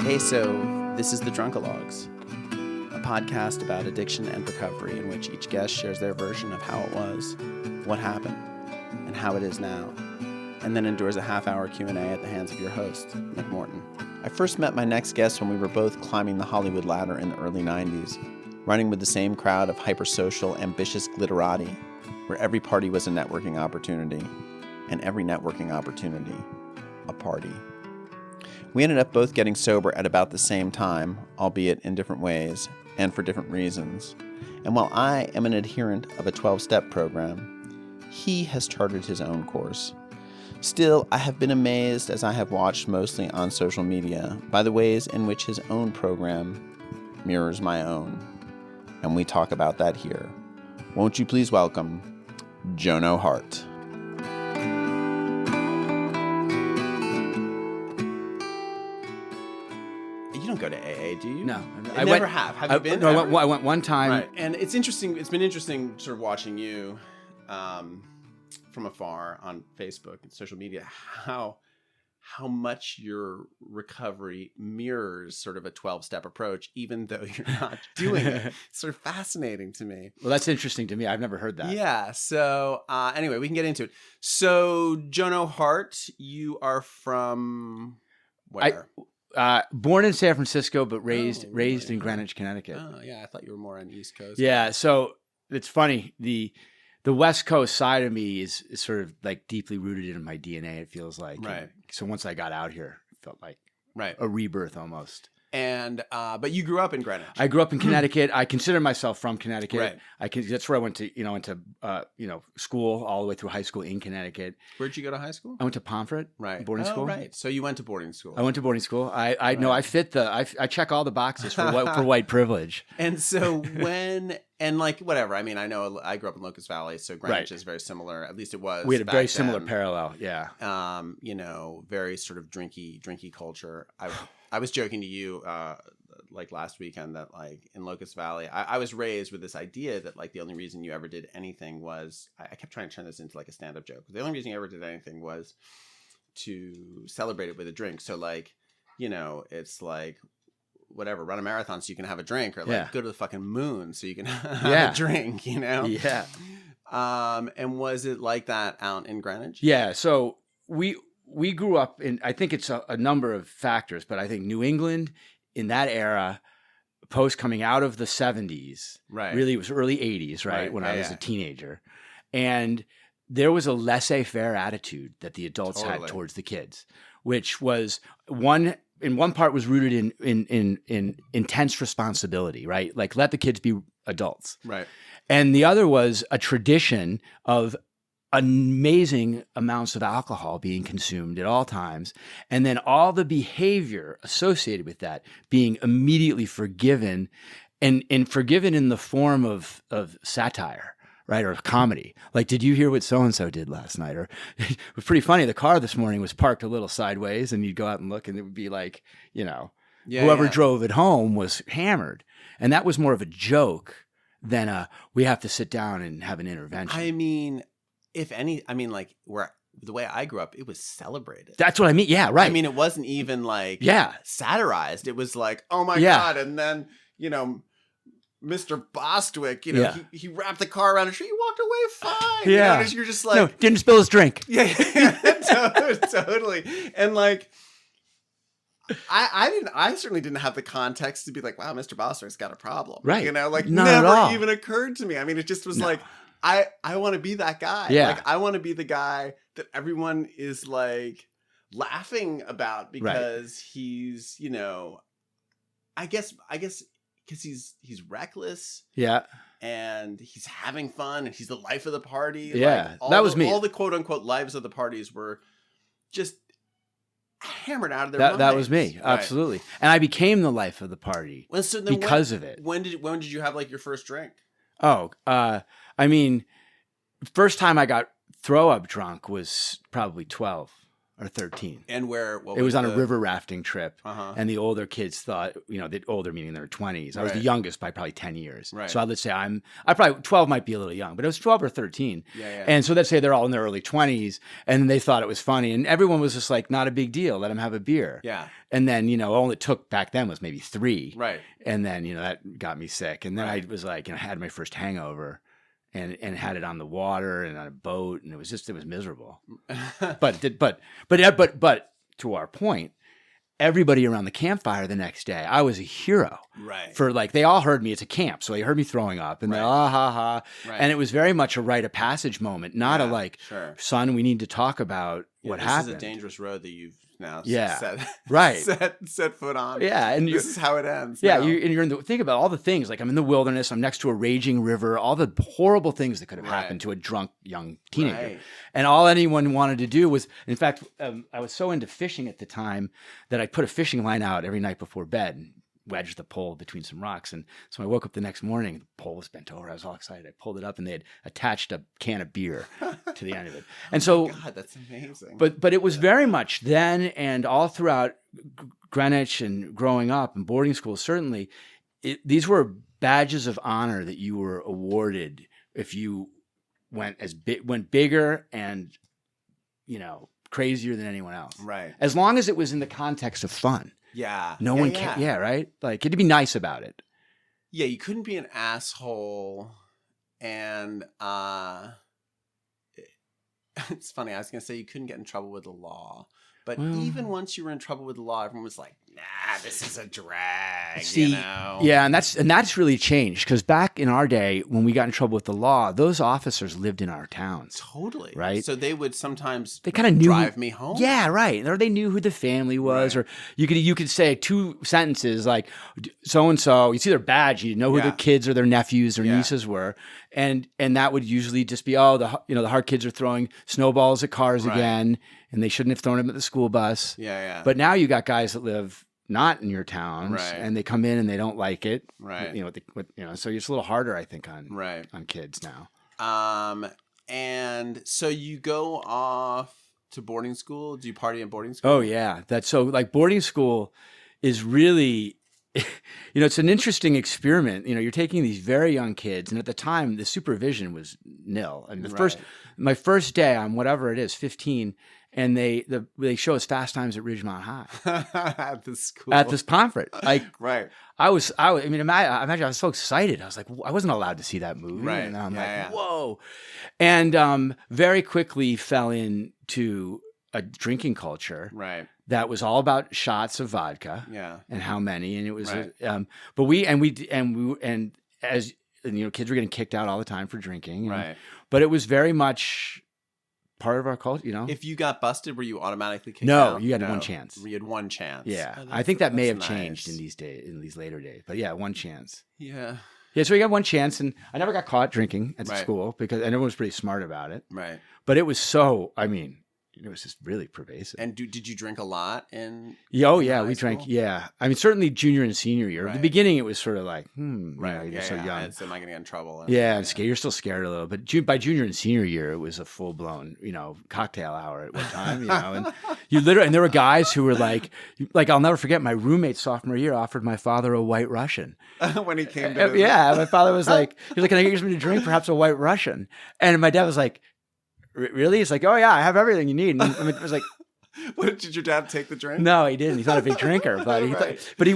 Hey, so this is the Drunkalogs, a podcast about addiction and recovery in which each guest shares their version of how it was, what happened, and how it is now, and then endures a half-hour Q&A at the hands of your host, Nick Morton. I first met my next guest when we were both climbing the Hollywood ladder in the early 90s, running with the same crowd of hypersocial, ambitious glitterati, where every party was a networking opportunity, and every networking opportunity, a party. We ended up both getting sober at about the same time, albeit in different ways and for different reasons. And while I am an adherent of a 12-step program, he has charted his own course. Still, I have been amazed as I have watched mostly on social media by the ways in which his own program mirrors my own. And we talk about that here. Won't you please welcome Jono Hart. You don't go to AA, do you? No. I never have. Have you been? No, I went one time. Right. And it's interesting. It's been interesting sort of watching you from afar on Facebook and social media, how much your recovery mirrors sort of a 12-step approach, even though you're not doing it. It's sort of fascinating to me. Well, that's interesting to me. I've never heard that. Yeah. So anyway, we can get into it. So Jono Hart, you are from where? Born in San Francisco, but raised right. in Greenwich, Connecticut. Oh, yeah. I thought you were more on the East Coast. Yeah. So it's funny. The West Coast side of me is sort of like deeply rooted in my DNA, it feels like. Right. And so once I got out here, it felt like Right. a rebirth almost. And but you grew up in Greenwich. I grew up in Connecticut. I consider myself from Connecticut. Right. That's where I went to school all the way through high school in Connecticut. Where'd you go to high school? I went to Pomfret, boarding school. Right. So you went to boarding school. I went to boarding school. I know I fit I check all the boxes for white privilege. And so whatever. I mean, I know I grew up in Locust Valley, so Greenwich is very similar. At least it was. We had a back very then. similar parallel. Yeah. Very sort of drinky culture. I was joking to you like last weekend that like in Locust Valley, I was raised with this idea that like the only reason you ever did anything was I kept trying to turn this into like a stand-up joke. The only reason you ever did anything was to celebrate it with a drink. So like, it's like whatever, run a marathon so you can have a drink, or like go to the fucking moon so you can have a drink, Yeah. And was it like that out in Greenwich? Yeah. So we grew up in, I think it's a number of factors, but I think New England in that era, post coming out of the 70s, right? Really, it was early 80s, right? When I was a teenager. And there was a laissez-faire attitude that the adults had towards the kids, which was in one part was rooted in intense responsibility, right? Like let the kids be adults. Right. And the other was a tradition of amazing amounts of alcohol being consumed at all times, and then all the behavior associated with that being immediately forgiven, and forgiven in the form of satire, right, or comedy. Like, did you hear what so-and-so did last night? Or it was pretty funny. The car this morning was parked a little sideways, and you'd go out and look, and it would be like, whoever drove it home was hammered. And that was more of a joke than we have to sit down and have an intervention. I mean, where the way I grew up, it was celebrated. That's what I mean. Yeah, right. I mean, it wasn't even like satirized. It was like, oh my God. And then, Mr. Bostwick, he wrapped the car around a tree. He walked away fine. Yeah. You're just like. No, didn't spill his drink. Yeah, totally. And like, I certainly didn't have the context to be like, wow, Mr. Bostwick's got a problem. Right. Like Not never at all. even occurred to me. I mean, it just was like, I want to be that guy. Yeah. Like I want to be the guy that everyone is like laughing about because he's, I guess because he's reckless. Yeah. And he's having fun and he's the life of the party. Yeah. Like, that was me. All the quote unquote lives of the parties were just hammered out of their minds. That was me. Absolutely. And I became the life of the party because of it. When did you have like your first drink? Oh, first time I got throw up drunk was probably 12. or 13. And what It was on a river rafting trip. Uh-huh. And the older kids thought, the older meaning they're 20s. I was the Right. youngest by probably 10 years. Right. So let's say I probably 12 might be a little young, but it was 12 or 13. Yeah. And so let's say they're all in their early 20s and they thought it was funny. And everyone was just like, not a big deal. Let them have a beer. Yeah. And then, all it took back then was maybe 3. Right. And then, that got me sick. And then Right. I was like, I had my first hangover. And had it on the water and on a boat, and it was miserable. But to our point, everybody around the campfire the next day, I was a hero. Right. For they all heard me. It's a camp, so they heard me throwing up, and Right. they ha ha. Right. And it was very much a rite of passage moment, not sure. son, we need to talk about what happened. This is a dangerous road that you've now Right. set foot on. Yeah, and this is how it ends. Yeah, now. you're in think about all the things, like I'm in the wilderness, I'm next to a raging river, all the horrible things that could have happened to a drunk young teenager. Right. And all anyone wanted to do was, in fact, I was so into fishing at the time that I put a fishing line out every night before bed and wedged the pole between some rocks. And so I woke up the next morning, the pole was bent over. I was all excited. I pulled it up and they had attached a can of beer to the end of it. And so, God, that's amazing. But it was very much then and all throughout Greenwich and growing up and boarding school, certainly, these were badges of honor that you were awarded if you went bigger and, crazier than anyone else. Right. As long as it was in the context of fun. Yeah. No one can. Yeah, right? Like, you had to be nice about it. Yeah, you couldn't be an asshole. And it's funny. I was going to say you couldn't get in trouble with the law. But even once you were in trouble with the law, everyone was like, nah, this is a drag, Yeah, and that's really changed, because back in our day, when we got in trouble with the law, those officers lived in our towns. Totally. Right? So they would sometimes kind of drive me home. Yeah, right. Or they knew who the family was, or you could say 2 sentences like, so-and-so, you see their badge, you know who their kids or their nephews or nieces were. And that would usually just be, the Hart kids are throwing snowballs at cars again, and they shouldn't have thrown them at the school bus. Yeah. But now you got guys that live not in your towns, Right. and they come in and they don't like it. Right. So it's a little harder, I think, on kids now. And so you go off to boarding school. Do you party in boarding school? Oh yeah, boarding school is really. It's an interesting experiment. You're taking these very young kids, and at the time, the supervision was nil. And my first day on whatever it is, 15, and they show us Fast Times at Ridgemont High at the school, at this conference. Right. Imagine I was so excited. I was like, I wasn't allowed to see that movie, right? And I'm whoa, and very quickly fell into a drinking culture, right? That was all about shots of vodka, and how many, and it was, kids were getting kicked out all the time for drinking, right? But it was very much part of our culture, If you got busted, were you automatically kicked out? No, you had one chance. You had one chance. Yeah, I think that may have changed in these later days, but yeah, one chance. Yeah. Yeah, so we got one chance, and I never got caught drinking at the school and everyone was pretty smart about it. Right. But it was it was just really pervasive. And did you drink a lot in? We drank. Yeah, certainly junior and senior year. At the beginning, it was sort of like, you're so young. So am I going to get in trouble? Scared. You're still scared a little. But by junior and senior year, it was a full blown, cocktail hour at one time. And and there were guys who were like I'll never forget. My roommate sophomore year offered my father a White Russian when he came to. My father was like, "Can I get you something to drink? Perhaps a White Russian." And my dad was like, "Really?" It's like, "Oh yeah, I have everything you need." And it was like, "What, did your dad take the drink?" No, he didn't. He's not a big drinker, but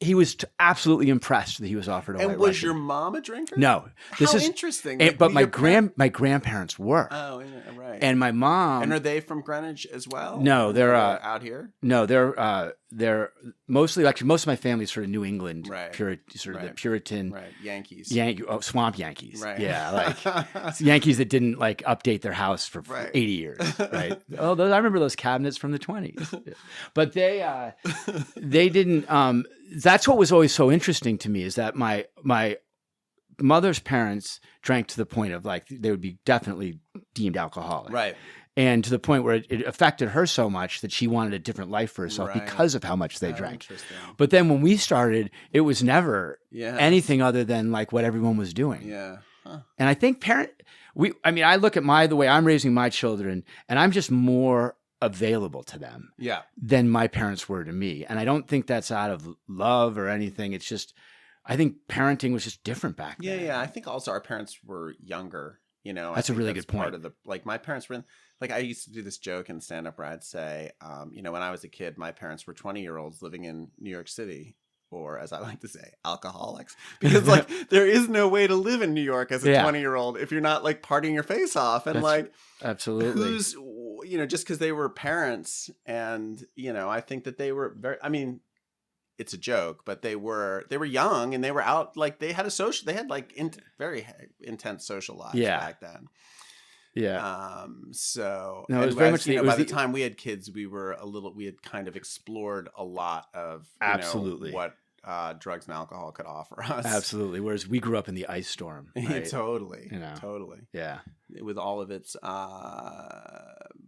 he was absolutely impressed that he was offered a White Russian. And was your mom a drinker? No. How interesting. But my grandparents were. Oh, right. And my mom. And are they from Greenwich as well? No, they're out here. No, they're mostly, actually, most of my family is sort of New England, the Puritan, Yankees, swamp Yankees, right? Yeah, like Yankees that didn't update their house for 80 years, right? I remember those cabinets from the 1920s, but they didn't. That's what was always so interesting to me, is that my mother's parents drank to the point of they would be definitely deemed alcoholic, right? And to the point where it affected her so much that she wanted a different life for herself because of how much they drank. But then when we started, it was never anything other than what everyone was doing. Yeah. Huh. And I think I look at the way I'm raising my children, and I'm just more available to them Yeah. than my parents were to me. And I don't think that's out of love or anything. It's just, I think parenting was just different back then. Yeah. I think also our parents were younger. That's a really good point. Part of my parents were I used to do this joke in stand up where I'd say, when I was a kid, my parents were 20-year-olds living in New York City, or as I like to say, alcoholics, because there is no way to live in New York as a 20-year-old if you're not partying your face off. And absolutely, who's, just because they were parents, and, I think that they were it's a joke, but they were young, and they were out, they had very intense social lives back then. Yeah. So no, it was very much by the time we had kids, we had kind of explored a lot of absolutely what drugs and alcohol could offer us. Absolutely. Whereas we grew up in the ice storm. Right? Totally. Totally. Yeah. With all of its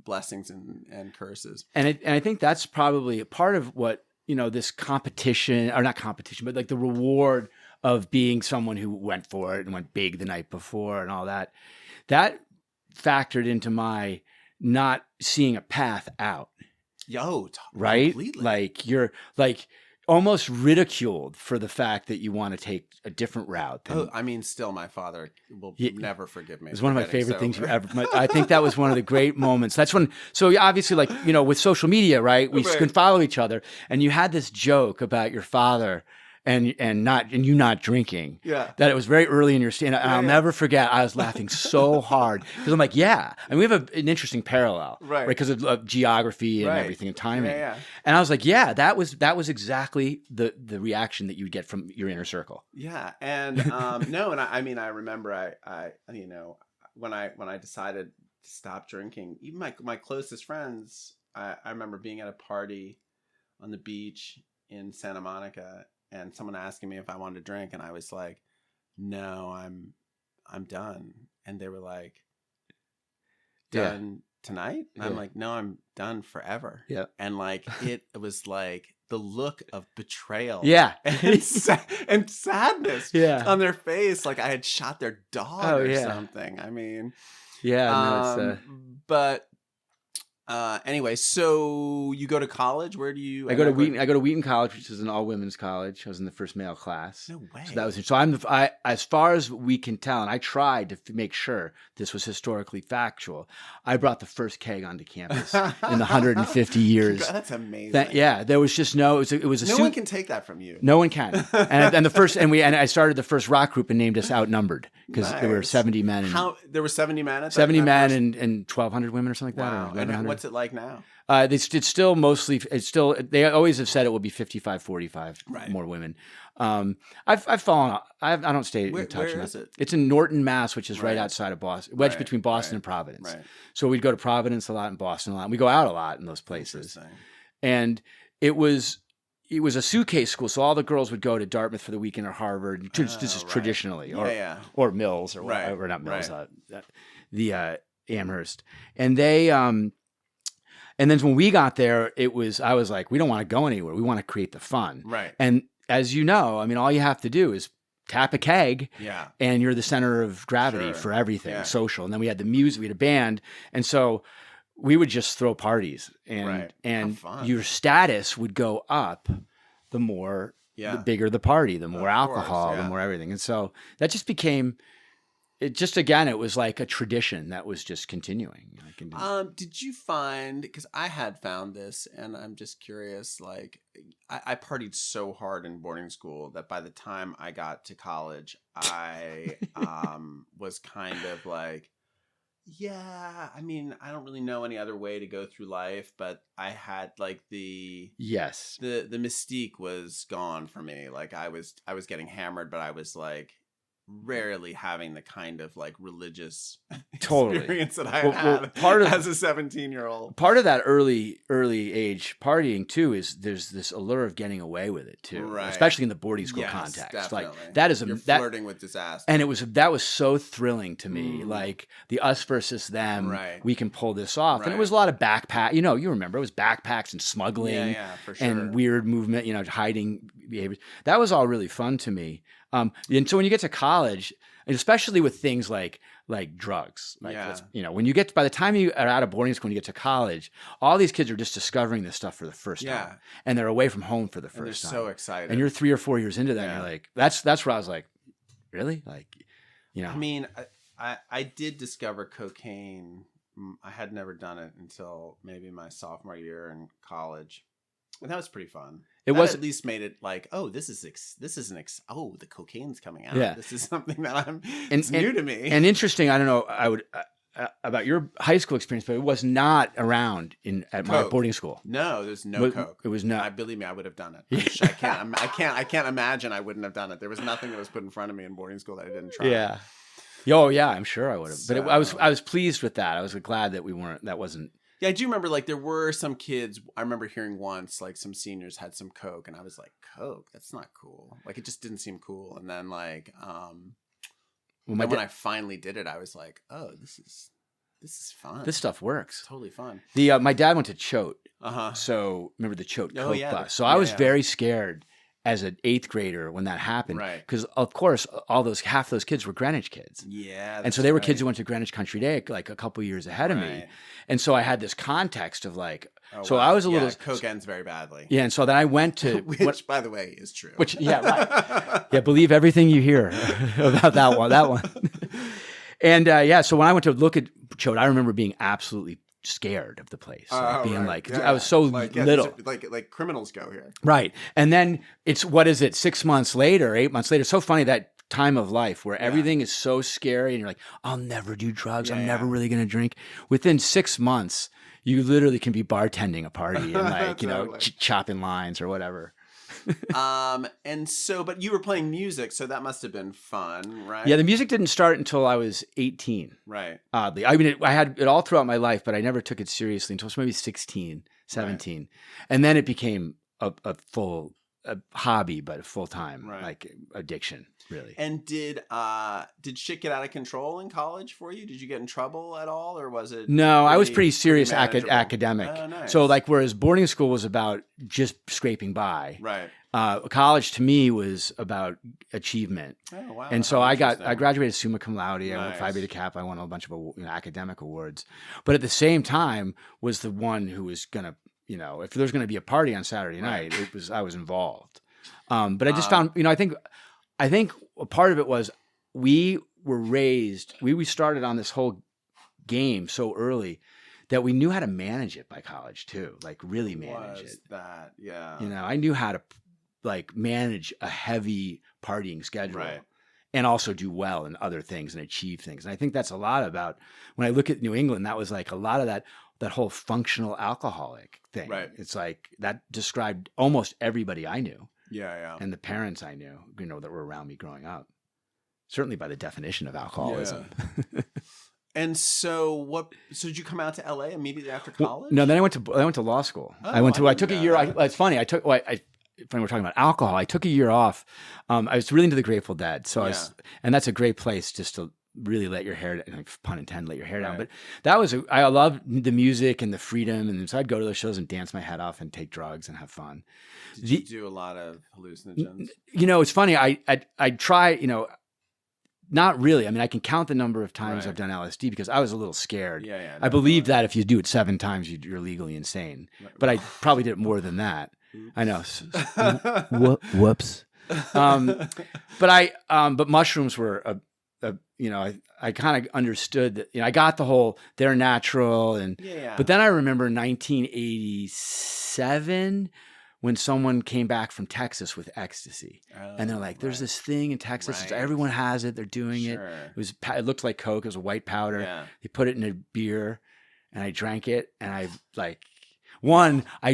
blessings and curses. And I think that's probably a part of what, this competition, or not competition, but the reward of being someone who went for it and went big the night before and all that, that factored into my not seeing a path out. Right? Completely. You're almost ridiculed for the fact that you want to take a different route. Still my father will never forgive me. It's one of my favorite things you ever, I think that was one of the great moments. That's when, so obviously with social media, right? We can follow each other, and you had this joke about your father and you not drinking. Yeah. That it was very early in your stand. And I'll never forget, I was laughing so hard because I'm and we have an interesting parallel, right? Because of geography and everything and timing. Yeah. And I was that was exactly the reaction that you would get from your inner circle. Yeah. And no, and I remember I when I decided to stop drinking, even my closest friends, I remember being at a party on the beach in Santa Monica, and someone asking me if I wanted to drink, and I was like, "No, I'm done." And they were like, "Done tonight?" And I'm like, "No, I'm done forever." Yeah. And it was the look of betrayal, and sadness, on their face, I had shot their dog or something. But. Anyway, so you go to college? Where do you? I go to Wheaton. I go to Wheaton College, which is an all-women's college. I was in the first male class. No way. So that was. So I as far as we can tell, and I tried to make sure this was historically factual. I brought the first keg onto campus in the 150 years. That's amazing. There was just no. It was no one can take that from you. No one can. and I started the first rock group and named us Outnumbered because there were 70 men. There were 70 men at 70 men and 1,200 women or something like that. Wow. And what's it like now? It's still mostly. They always have said it will be 55-45 more women. I've fallen off. I don't stay in touch. Where is it? It's in Norton, Mass, which is right outside of Boston, wedged between Boston and Providence. Right. So we'd go to Providence a lot and Boston a lot. We go out a lot in those places. And it was a suitcase school, so all the girls would go to Dartmouth for the weekend or Harvard. This is traditionally, or Mills or whatever, or not Mills, the Amherst, and they. And then when we got there, I was like, we don't want to go anywhere. We want to create the fun. Right. And as you know, all you have to do is tap a keg, and you're the center of gravity for everything social. And then we had the music, we had a band, and so we would just throw parties, and your status would go up the more, the bigger the party, the more alcohol, the more everything. And so that just became. It was like a tradition that was just continuing. Did you find, because I had found this, and I'm just curious, I partied so hard in boarding school that by the time I got to college, I was kind of I don't really know any other way to go through life, but I had the mystique was gone for me. I was getting hammered, but I was rarely having the kind of religious experience that I had as a 17-year-old. Part of that early age partying too is there's this allure of getting away with it too, especially in the boarding school context. Definitely. That is You're flirting with disaster, and that was so thrilling to me. The us versus them, we can pull this off, and it was a lot of backpack. You remember it was backpacks and smuggling, for sure. and weird movement, hiding behaviors. That was all really fun to me. And so when you get to college, And especially with things like drugs. Like, when you by the time you are out of boarding school and you get to college, all these kids are just discovering this stuff for the first time. And they're away from home for the first time. They're so excited. And you're 3 or 4 years into that, and you're like, that's where I was like, really? Like, I mean, I did discover cocaine. I had never done it until maybe my sophomore year in college. And that was pretty fun. That at least made it like, oh, this is the cocaine's coming out. Yeah. This is something that it's new to me. And interesting, I don't know, about your high school experience, but it was not around at my boarding school. No, there's no coke. It was not. Believe me, I would have done it. I can't imagine I wouldn't have done it. There was nothing that was put in front of me in boarding school that I didn't try. Yeah. Oh yeah, I'm sure I would have. But I was pleased with that. I was glad that that wasn't. Yeah, I do remember like there were some kids. I remember hearing once like some seniors had some coke, and I was like, "Coke? That's not cool." Like it just didn't seem cool. And then like, when I finally did it, I was like, "Oh, this is fun. This stuff works. It's totally fun." My dad went to Choate. So remember the Choate Coke bus. So I was very scared as an 8th grader when that happened. Right. Because of course half those kids were Greenwich kids. Yeah. And so they were kids who went to Greenwich Country Day like a couple years ahead of me. And so I had this context of like, I was a little. Coke ends very badly. Yeah. And so then I went to. Which, by the way, is true. Right. Yeah. Believe everything you hear about that one. And so when I went to look at Choate, I remember being absolutely scared of the place, I was so little, like criminals go here, right? And then it's 6 months later, 8 months later. So funny that time of life where everything is so scary, and you're like, I'll never do drugs. I'm never really going to drink. Within 6 months, you literally can be bartending a party and like totally. Chopping lines or whatever. And so, but you were playing music, so that must have been fun, right? Yeah, the music didn't start until I was 18. Right. Oddly. I mean, I had it all throughout my life, but I never took it seriously until maybe 16, 17. Right. And then it became a full hobby, but a full-time like addiction, really. And did shit get out of control in college for you? Did you get in trouble at all, or was it? No, I was pretty serious academic. Oh, nice. So like, whereas boarding school was about just scraping by, right? College to me was about achievement. Oh wow! And so I graduated summa cum laude. Nice. I went Phi Beta Kappa. I won a bunch of academic awards, but at the same time was the one who was gonna. If there's going to be a party on Saturday night, I was involved. But I just found, I think a part of it was we were raised, we started on this whole game so early that we knew how to manage it by college too, like really manage it. That, yeah. I knew how to like manage a heavy partying schedule. Right. And also do well in other things and achieve things. And I think that's a lot about, when I look at New England, that was like a lot of that whole functional alcoholic thing. Right. It's like that described almost everybody I knew. Yeah. And the parents I knew, that were around me growing up. Certainly by the definition of alcoholism. Yeah. And so did you come out to LA immediately after college? Well, no, then I went to law school. Oh, I took a year. It's funny. When we're talking about alcohol, I took a year off. I was really into the Grateful Dead. So and that's a great place just to really let your hair, pun intended, let your hair down. But that was, I loved the music and the freedom. And so I'd go to those shows and dance my head off and take drugs and have fun. Did you do a lot of hallucinogens? It's funny. I try, not really. I mean, I can count the number of times I've done LSD because I was a little scared. Yeah. I believed that if you do it 7 times, you're legally insane. But I probably did it more than that. I know. Whoops. But mushrooms were I kind of understood that, I got the whole, they're natural. But then I remember 1987 when someone came back from Texas with ecstasy. And they're like, there's this thing in Texas. Everyone has it. They're doing it. It looked like Coke. It was a white powder. Yeah. They put it in a beer and I drank it. And I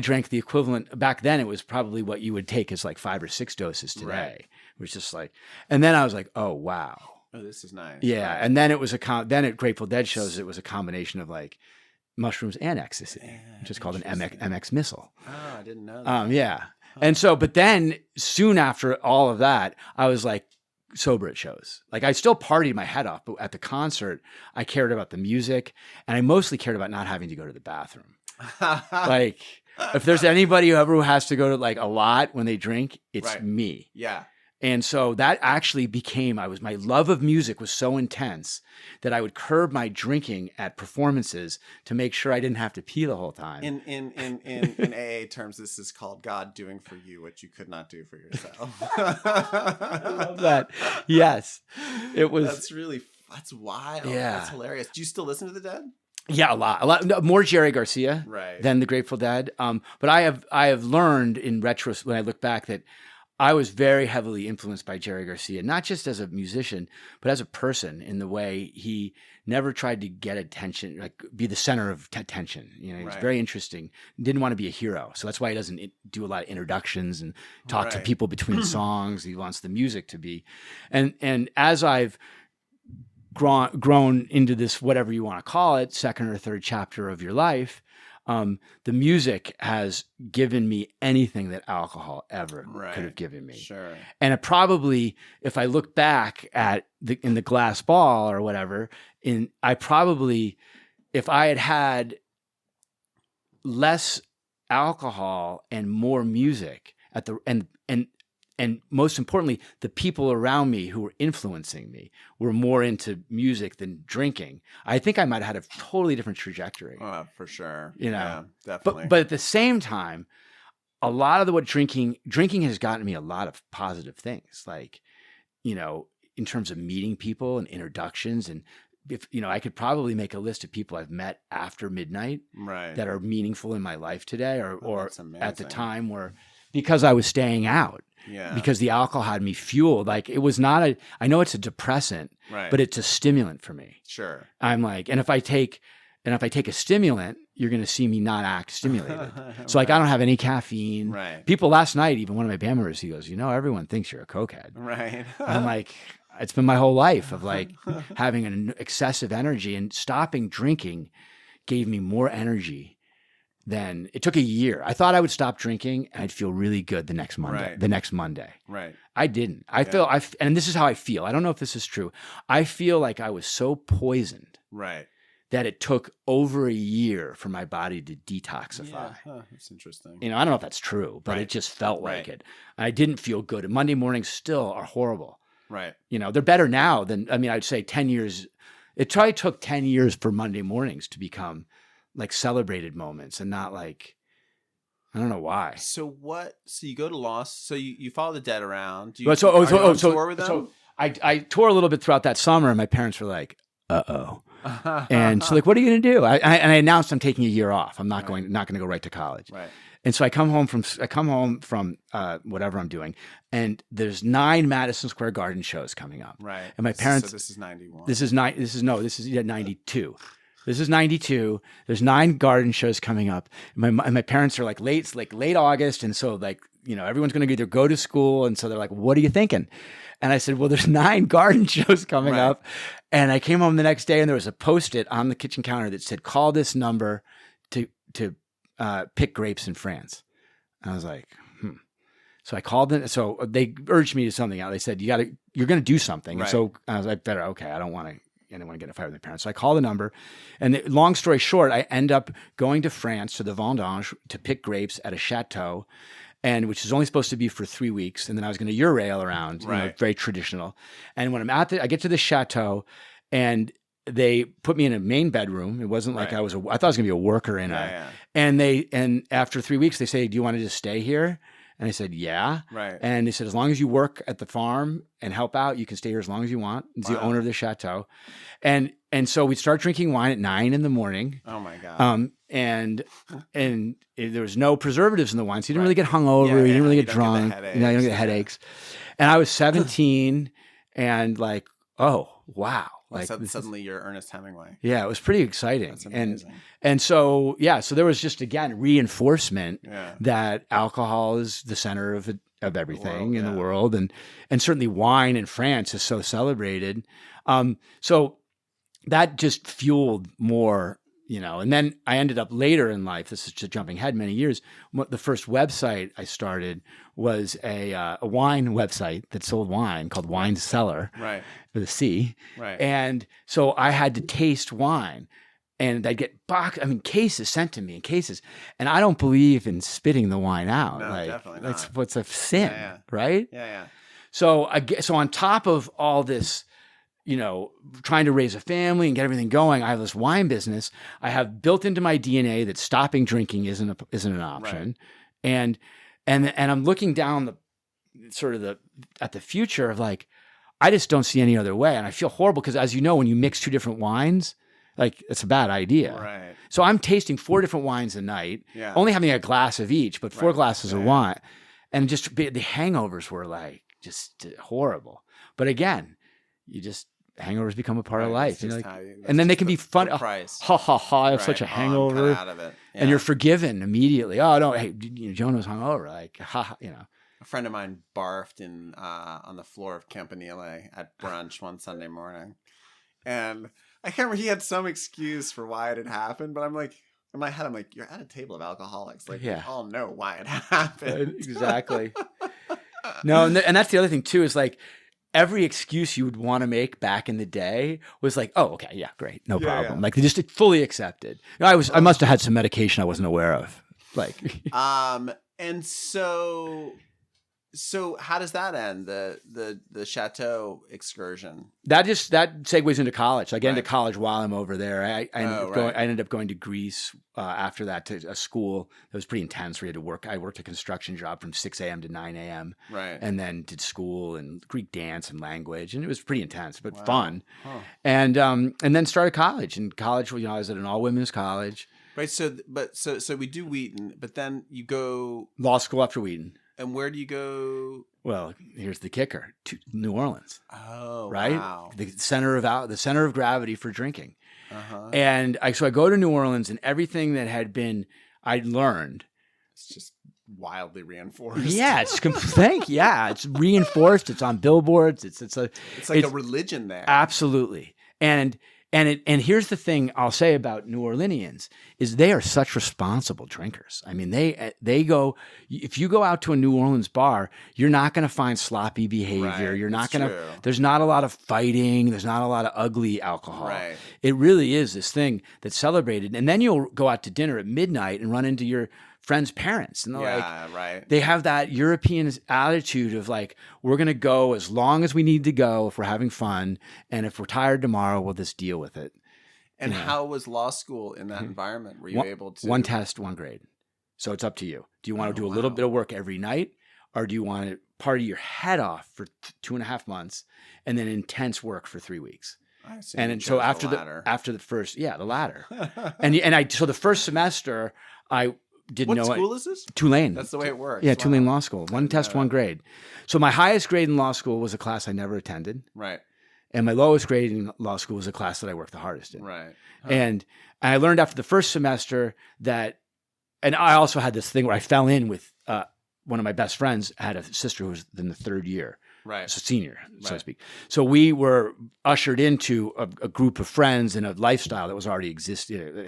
drank the equivalent. Back then, it was probably what you would take as like 5 or 6 doses today. Right. It was just like, and then I was like, oh, wow. Oh, this is nice. Yeah. Right. And then it was then at Grateful Dead shows, it was a combination of like mushrooms and ecstasy, which is called an MX missile. Oh, I didn't know that. Yeah. Huh. And so, but then soon after all of that, I was like sober at shows. Like I still partied my head off, but at the concert, I cared about the music and I mostly cared about not having to go to the bathroom. Like if there's anybody who has to go to like a lot when they drink, it's me. Yeah. And so that actually became, my love of music was so intense that I would curb my drinking at performances to make sure I didn't have to pee the whole time. In AA terms, this is called God doing for you what you could not do for yourself. I love that. Yes. It was. That's wild. Yeah. That's hilarious. Do you still listen to the Dead? Yeah, a lot. No, more Jerry Garcia Right. than the Grateful Dead. But I have learned in retrospect, when I look back, that I was very heavily influenced by Jerry Garcia, not just as a musician, but as a person, in the way he never tried to get attention, like be the center of attention. You know, he was very interesting. Didn't want to be a hero. So that's why he doesn't do a lot of introductions and talk to people between songs. He wants the music to be. And as I've grown into this, whatever you want to call it, second or third chapter of your life, the music has given me anything that alcohol ever could have given me. Sure. And it probably, if I look back at in the glass ball or whatever, if I had had less alcohol and more music and most importantly, the people around me who were influencing me were more into music than drinking, I think I might have had a totally different trajectory. For sure. You know, yeah, definitely. But at the same time, a lot of what drinking has gotten me a lot of positive things, like, you know, in terms of meeting people and introductions. And if, you know, I could probably make a list of people I've met after midnight that are meaningful in my life today, or at the time where, because I was staying out. Yeah. Because the alcohol had me fueled. Like, it was not I know it's a depressant, but it's a stimulant for me. Sure. I'm like, and if I take a stimulant, you're going to see me not act stimulated. So like, I don't have any caffeine. Right. People last night, even one of my band members, he goes, you know, everyone thinks you're a cokehead. Right. I'm like, it's been my whole life of like having an excessive energy, and stopping drinking gave me more energy. Then it took a year. I thought I would stop drinking and I'd feel really good the next Monday. Right. I didn't. And this is how I feel. I don't know if this is true. I feel like I was so poisoned. Right. That it took over a year for my body to detoxify. Yeah, that's interesting. You know, I don't know if that's true, but it just felt like it. I didn't feel good. And Monday mornings still are horrible. Right. You know, they're better now than, I'd say 10 years. It probably took 10 years for Monday mornings to become like celebrated moments, and not like, I don't know why. So you go to Lost, so you follow the Dead around. Are you on tour with them? So I toured a little bit throughout that summer, and my parents were like, uh-oh. And so like, what are you going to do? And I announced I'm taking a year off. I'm not going to go right to college. Right. And so I come home from whatever I'm doing, and there's 9 Madison Square Garden shows coming up. Right. And my parents. So this is 91. This is 92. This is 92. There's 9 garden shows coming up. And my parents are like late August. And so like, you know, everyone's going to either go to school. And so they're like, what are you thinking? And I said, well, there's 9 garden shows coming up. And I came home the next day, and there was a Post-it on the kitchen counter that said, call this number to pick grapes in France. And I was like, So I called them. So they urged me to something out. They said, you're going to do something. Right. And so I was like, okay, I don't want to get in a fight with my parents. So I call the number, and long story short, I end up going to France, to the Vendange, to pick grapes at a chateau, and which is only supposed to be for 3 weeks. And then I was going to Eurail around, you know, very traditional. And when I'm I get to the chateau, and they put me in a main bedroom. It wasn't like I thought I was going to be a worker in and after 3 weeks, they say, do you want to just stay here? And I said, yeah. Right. And they said, as long as you work at the farm and help out, you can stay here as long as you want. It's the owner of the chateau. And so we'd start drinking wine at 9 in the morning. Oh my God. And there was no preservatives in the wine. So you didn't really get hungover. You didn't really get drunk. You don't get headaches. And I was 17 and like, oh, wow. Like suddenly you're Ernest Hemingway. Yeah, it was pretty exciting. That's amazing. And so, so there was just, again, reinforcement that alcohol is the center of everything in the world. And certainly wine in France is so celebrated. So that just fueled more, you know. And then I ended up later in life, this is just jumping ahead many years, the first website I started was a wine website that sold wine called Wine Cellar. Right. With a C. Right. And so I had to taste wine, and I'd get cases sent to me in cases. And I don't believe in spitting the wine out. No, like, definitely that's not. what's a sin, right? Yeah. So on top of all this, trying to raise a family and get everything going, I have this wine business. I have built into my DNA that stopping drinking isn't an option, right. and I'm looking down at the future of like, I just don't see any other way, and I feel horrible because, as you know, when you mix 2 different wines, like it's a bad idea. Right. So I'm tasting 4 different wines a night, only having a glass of each, but 4 glasses of wine, and just the hangovers were like just horrible. But again, hangovers become a part of life, and then they can be fun. Ha ha ha! I have such a hangover, out of it. And you're forgiven immediately. Oh no, hey, Jono's hungover. Like, ha, A friend of mine barfed on the floor of Campanile at brunch one Sunday morning, and I can't remember. He had some excuse for why it had happened, but I'm like, in my head, I'm like, you're at a table of alcoholics. Like, we all know why it happened. Exactly. No, and that's the other thing too, is like every excuse you would want to make back in the day was like, oh, okay, yeah, great, no problem. Like they just fully accepted. I must have had some medication I wasn't aware of. Like, and so how does that end? The chateau excursion. That segues into college. I get into college while I'm over there. I ended up going to Greece after that to a school that was pretty intense. We had to work. I worked a construction job from 6 a.m. to 9 a.m. Right. And then did school and Greek dance and language, and it was pretty intense but fun. Huh. And then started college. In college, I was at an all women's college. Right. So we do Wheaton, but then you go law school after Wheaton. And where do you go? Well, here's the kicker: to New Orleans. Oh, right, wow. The center of gravity for drinking. And so I go to New Orleans, and everything that I'd learned, it's just wildly reinforced. Yeah, it's reinforced. It's on billboards. It's like a religion there. Absolutely, and here's the thing I'll say about New Orleanians is they are such responsible drinkers. I mean, they go, if you go out to a New Orleans bar, you're not going to find sloppy behavior. Right, you're not going to, there's not a lot of fighting. There's not a lot of ugly alcohol. Right. It really is this thing that's celebrated. And then you'll go out to dinner at midnight and run into your friends' parents, and they have that European attitude of like, we're going to go as long as we need to go if we're having fun, and if we're tired tomorrow, we'll just deal with it. And how was law school in that environment? Were you able to? 1 test, 1 grade. So it's up to you. Do you want to do a little bit of work every night, or do you want to party your head off for 2.5 months and then intense work for 3 weeks? And so after the first, the latter. So the first semester, I didn't know what school is this? Tulane. That's the way it works. Yeah, Tulane Law School. 1 test, 1 grade. So my highest grade in law school was a class I never attended. Right. And my lowest grade in law school was a class that I worked the hardest in. Right. Huh. And I learned after the first semester that, and I also had this thing where I fell in with one of my best friends had a sister who was in the 3rd year. Right. So senior, so to speak. So we were ushered into a group of friends and a lifestyle that was already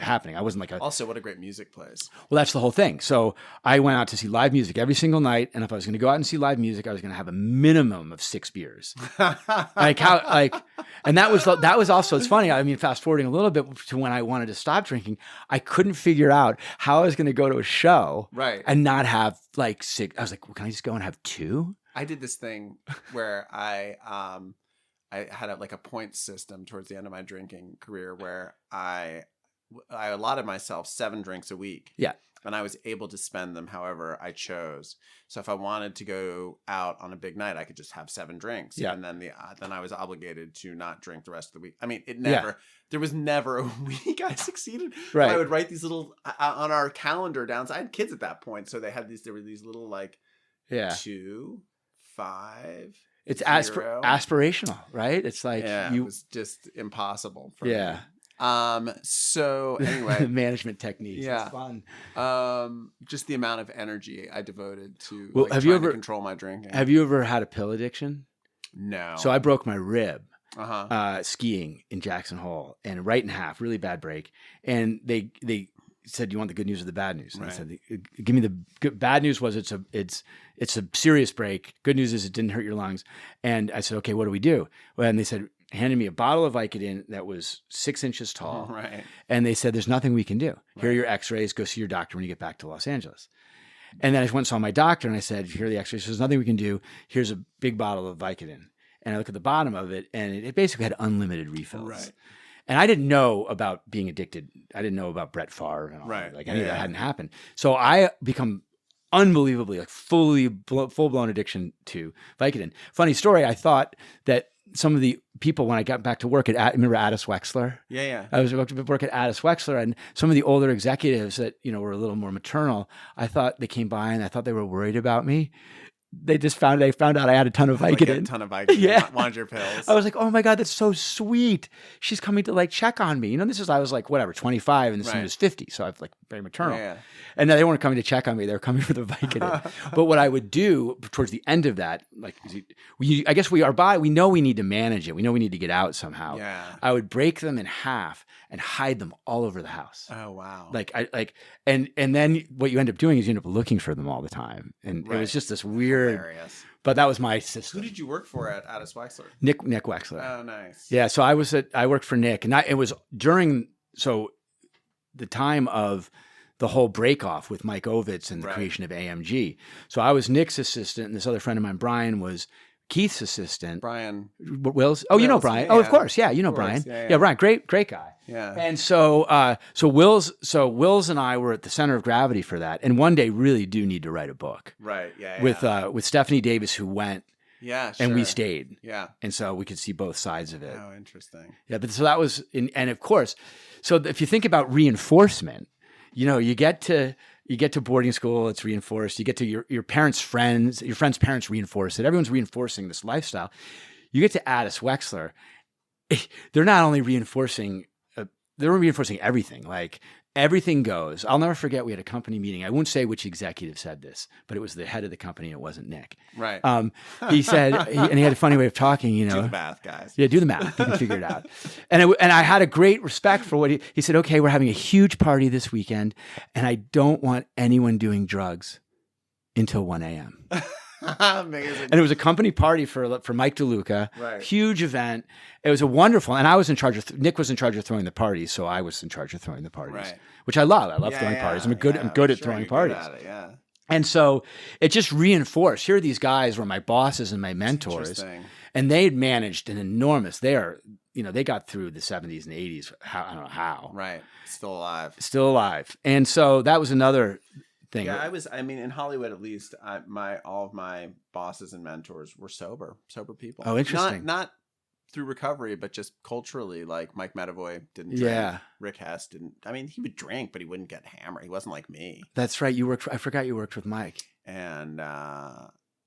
happening. I wasn't like Also, what a great music place. Well, that's the whole thing. So I went out to see live music every single night, and if I was going to go out and see live music, I was going to have a minimum of 6 beers. And that was also, it's funny. I mean, fast forwarding a little bit to when I wanted to stop drinking, I couldn't figure out how I was going to go to a show and not have like 6. I was like, well, can I just go and have 2? I did this thing where I had a point system towards the end of my drinking career where I allotted myself 7 drinks a week. Yeah. And I was able to spend them however I chose. So if I wanted to go out on a big night, I could just have 7 drinks. Yeah. And then I was obligated to not drink the rest of the week. I mean, there was never a week I succeeded. Right. I would write these little, on our calendar down. So I had kids at that point. So there were these little 2, 5. It's aspirational, right? It's like it was just impossible for me. Yeah. So anyway, management techniques. Yeah. It's fun. Just the amount of energy I devoted to to control my drinking. Have you ever had a pill addiction? No. So I broke my rib skiing in Jackson Hole, and right in half, really bad break. And they said, "Do you want the good news or the bad news?" And I said, "Give me the bad news." Was it's a serious break. Good news is it didn't hurt your lungs. And I said, "Okay, what do we do?" Well, and they said, handed me a bottle of Vicodin that was 6 inches tall. Right. And they said, "There's nothing we can do. Here are your X-rays. Go see your doctor when you get back to Los Angeles." And then I went and saw my doctor and I said, here are the x-rays. There's nothing we can do. Here's a big bottle of Vicodin. And I look at the bottom of it and it basically had unlimited refills. Right. And I didn't know about being addicted. I didn't know about Brett Favre and all Right. that. Like any of that hadn't happened. So I become unbelievably like full-blown addiction to Vicodin. Funny story. I thought that some of the people, when I got back to work remember Addis Wexler? Yeah. I was working at Addis Wexler, and some of the older executives that, were a little more maternal, I thought they came by and I thought they were worried about me. They found out I had a ton of Vicodin. Like a ton of Vicodin. Yeah. Wanted your pills. I was like, oh my God, that's so sweet. She's coming to like check on me. I was like, whatever, 25 and this one was 50. So I was like very maternal. Yeah. And now they weren't coming to check on me. They were coming for the Vicodin. But what I would do towards the end of that, like, I guess we know we need to manage it. We know we need to get out somehow. Yeah. I would break them in half and hide them all over the house. Oh, wow. And then what you end up doing is you end up looking for them all the time. And it was just this weird, hilarious. But that was my system. Who did you work for at Addis Wexler? Nick Wexler. Oh, nice. Yeah. So I worked for Nick, and it was during the time of the whole break off with Mike Ovitz and the creation of AMG. So I was Nick's assistant, and this other friend of mine, Brian, was Keith's assistant. Brian Wills. Oh, you know Brian. Oh, of course. Yeah, you know Brian. Yeah, Brian. Great guy. Yeah. And so Wills and I were at the center of gravity for that. And one day really do need to write a book. Right. Yeah. With Stephanie Davis, who went. Yeah. Sure. And we stayed. Yeah. And so we could see both sides of it. Oh, interesting. Yeah. But so that was, and of course, so if you think about reinforcement, you get to boarding school, it's reinforced. You get to your parents' friends, your friends' parents reinforce it. Everyone's reinforcing this lifestyle. You get to Addis Wexler, they're not only reinforcing, they're reinforcing everything. Like everything goes. I'll never forget, we had a company meeting. I won't say which executive said this, but it was the head of the company and it wasn't Nick. Right. He said, and he had a funny way of talking, Do the math, guys. Yeah, do the math. You can figure it out. And I had a great respect for what he said. Okay, we're having a huge party this weekend, and I don't want anyone doing drugs until 1 a.m. Amazing. And it was a company party for Mike DeLuca. Right. Huge event. It was a wonderful, and I was in charge of, Nick was in charge of throwing the parties, so I was in charge of throwing the parties, right. Which I love. I love throwing parties. I'm good at throwing parties. Good at it, yeah. And so it just reinforced. Here, these guys were my bosses and my mentors, and they had managed an enormous. They got through the 70s and 80s. I don't know how. Right. Still alive. And so that was another thing. Yeah, in Hollywood at least, all of my bosses and mentors were sober people. Oh, interesting. Not through recovery, but just culturally, like Mike Medavoy didn't drink. Yeah. Rick Hess didn't. I mean, he would drink, but he wouldn't get hammered. He wasn't like me. That's right. I forgot you worked with Mike. And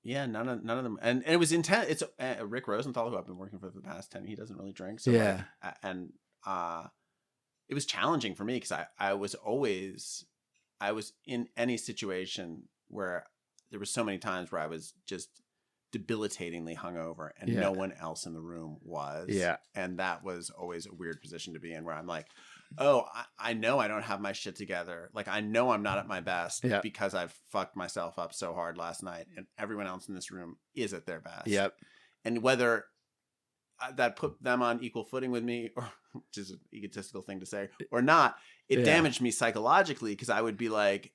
yeah, none of them. And it was intense. It's Rick Rosenthal, who I've been working for the past 10. He doesn't really drink. So yeah. It was challenging for me because I was in any situation where there were so many times where I was just debilitatingly hungover and no one else in the room was. Yeah. And that was always a weird position to be in, where I'm like, oh, I know I don't have my shit together. Like, I know I'm not at my best because I've fucked myself up so hard last night, and everyone else in this room is at their best. Yep. And whether that put them on equal footing with me, or which is an egotistical thing to say, or not, it damaged me psychologically, because I would be like,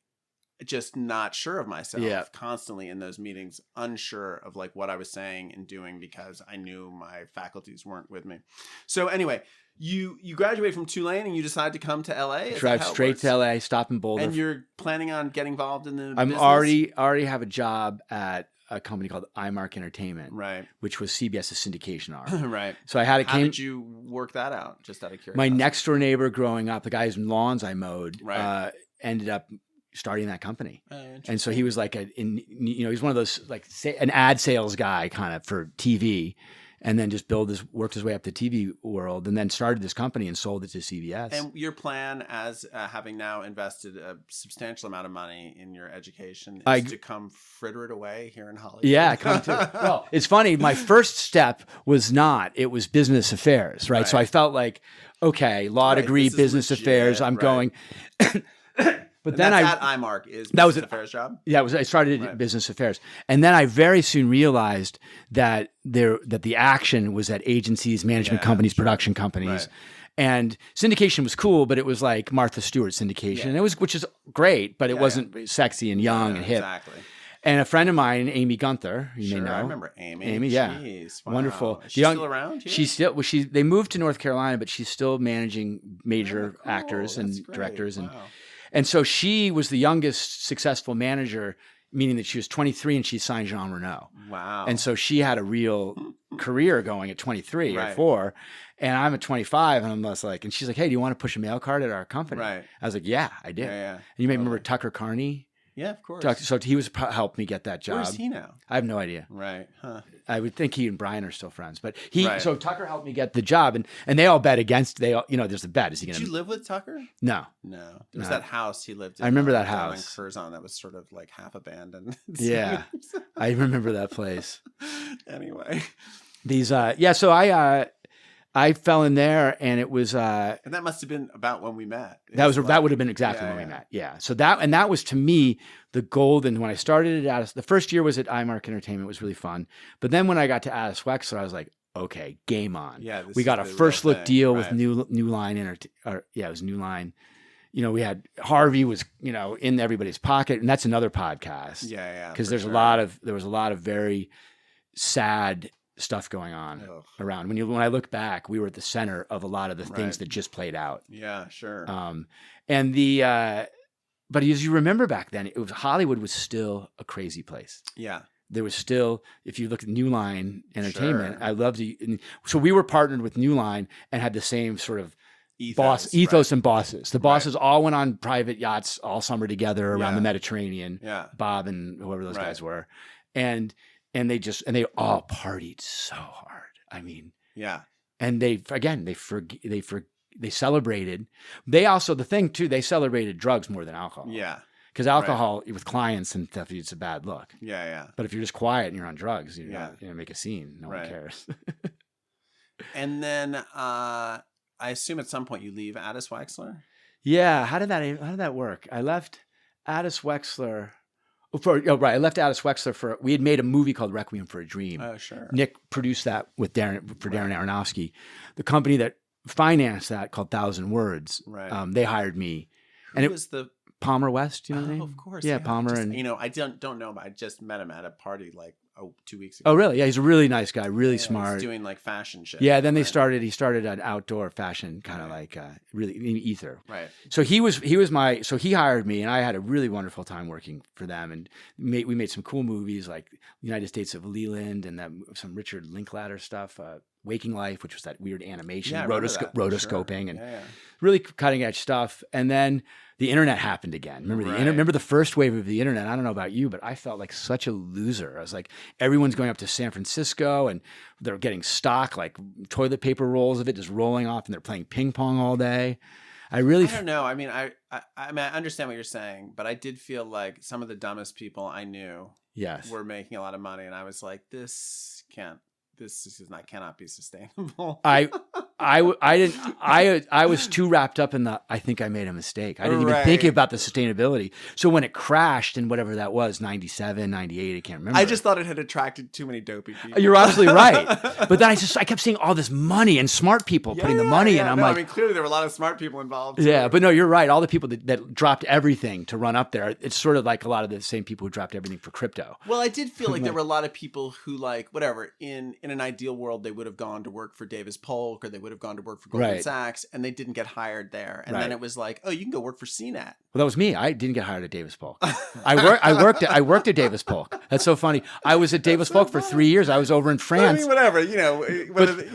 just not sure of myself, constantly in those meetings, unsure of like what I was saying and doing, because I knew my faculties weren't with me. So anyway, you graduate from Tulane and you decide to come to LA. Drive straight to LA, stop in Boulder. And you're planning on getting involved in the I'm business? already have a job at a company called iMark Entertainment, right? Which was CBS's syndication arm, right? So I had How did you work that out? Just out of curiosity. My next door neighbor growing up, the guy's lawns I mowed, ended up starting that company. Oh, and so he was like he's one of those like an ad sales guy kind of for TV, and then just worked his way up the TV world, and then started this company and sold it to CBS. And your plan, as having now invested a substantial amount of money in your education, is to come fritter it away here in Hollywood? Yeah, come to. Well, it's funny. My first step was it was business affairs, right? So I felt like, okay, law degree, business affairs. I'm going. But then at iMark is business affairs job? Yeah, I started business affairs. And then I very soon realized that the action was at agencies, management companies, production companies. Right. And syndication was cool, but it was like Martha Stewart syndication. And which is great, but it wasn't sexy and young and hip. Exactly. And a friend of mine, Amy Gunther, you may know. I remember Amy. Amy, yeah. Jeez, wow. Wonderful. Is she still around? She's still, they moved to North Carolina, but she's still managing major actors and directors. And so she was the youngest successful manager, meaning that she was 23 and she signed Jean Reno. Wow. And so she had a real career going at 23 or 4. And I'm at 25 and I'm less like, and she's like, hey, do you want to push a mail card at our company? Right. I was like, yeah, I did. Yeah. And you may remember Tucker Carney? Yeah, of course. So he helped me get that job. Where's he now? I have no idea. Right. Huh. I would think he and Brian are still friends, but so Tucker helped me get the job, and they all bet against. There's a bet. Is he going to? Did you live with Tucker? No. There was that house he lived in. I remember that house. Curzon that was sort of like half abandoned. Yeah, I remember that place. Anyway, so I fell in there, and it was. And that must have been about when we met. That would have been exactly when we met. Yeah. So that was to me the golden. When I started at Addis, the first year was at iMark Entertainment. It was really fun. But then when I got to Addis Wexler, I was like, okay, game on. Yeah. We got a first look deal with New Line it was New Line. We had Harvey was in everybody's pocket, and that's another podcast. Yeah. Because there was a lot of very sad stuff going on around. When I look back, we were at the center of a lot of the things that just played out. Yeah, sure. But as you remember back then, Hollywood was still a crazy place. Yeah. There was still, if you look at New Line Entertainment, I loved it. So we were partnered with New Line and had the same sort of ethos and bosses. The bosses all went on private yachts all summer together around the Mediterranean. Yeah. Bob and whoever those guys were. And they all partied so hard. I mean, and they celebrated. They also, the thing too, they celebrated drugs more than alcohol. Yeah. Because alcohol with clients and stuff, it's a bad look. Yeah. But if you're just quiet and you're on drugs, you're not going to make a scene. No one cares. And then I assume at some point you leave Addis Wexler? Yeah. How did that work? I left Addis Wexler. I left Addis Wexler we had made a movie called Requiem for a Dream. Oh, sure. Nick produced that with Darren Aronofsky. The company that financed that called 1,000 Words. Right. They hired me. Who was the Palmer West? You know the name? Of course. Yeah, Palmer. I don't know, but I just met him at a party 2 weeks ago. Oh, really? Yeah, he's a really nice guy, really smart. He's doing fashion shit. Yeah, then he started an outdoor fashion kind of really ether. Right. So he hired me, and I had a really wonderful time working for them, and we made some cool movies like United States of Leland and some Richard Linklater stuff, Waking Life, which was that weird animation, rotoscoping, and really cutting edge stuff. And then the internet happened again. Remember the first wave of the internet? I don't know about you, but I felt like such a loser. I was like, everyone's going up to San Francisco and they're getting stock, like toilet paper rolls of it just rolling off, and they're playing ping pong all day. I don't know. I mean, I understand what you're saying, but I did feel like some of the dumbest people I knew were making a lot of money, and I was like, this cannot be sustainable. I was too wrapped up in I think I made a mistake. I didn't even think about the sustainability. So when it crashed in whatever that was, 97, 98, I can't remember. I just thought it had attracted too many dopey people. You're absolutely right. But then I kept seeing all this money and smart people putting the money in. I mean, clearly there were a lot of smart people involved too. Yeah, but no, you're right. All the people that dropped everything to run up there, it's sort of like a lot of the same people who dropped everything for crypto. Well, I did feel like there were a lot of people who in an ideal world, they would have gone to work for Davis Polk, or they would have gone to work for Goldman Sachs, and they didn't get hired there. And then it was like, oh, you can go work for CNET. Well, that was me. I didn't get hired at Davis Polk. I worked at Davis Polk. That's so funny. I was at Davis Polk for 3 years. I was over in France. I mean, whatever,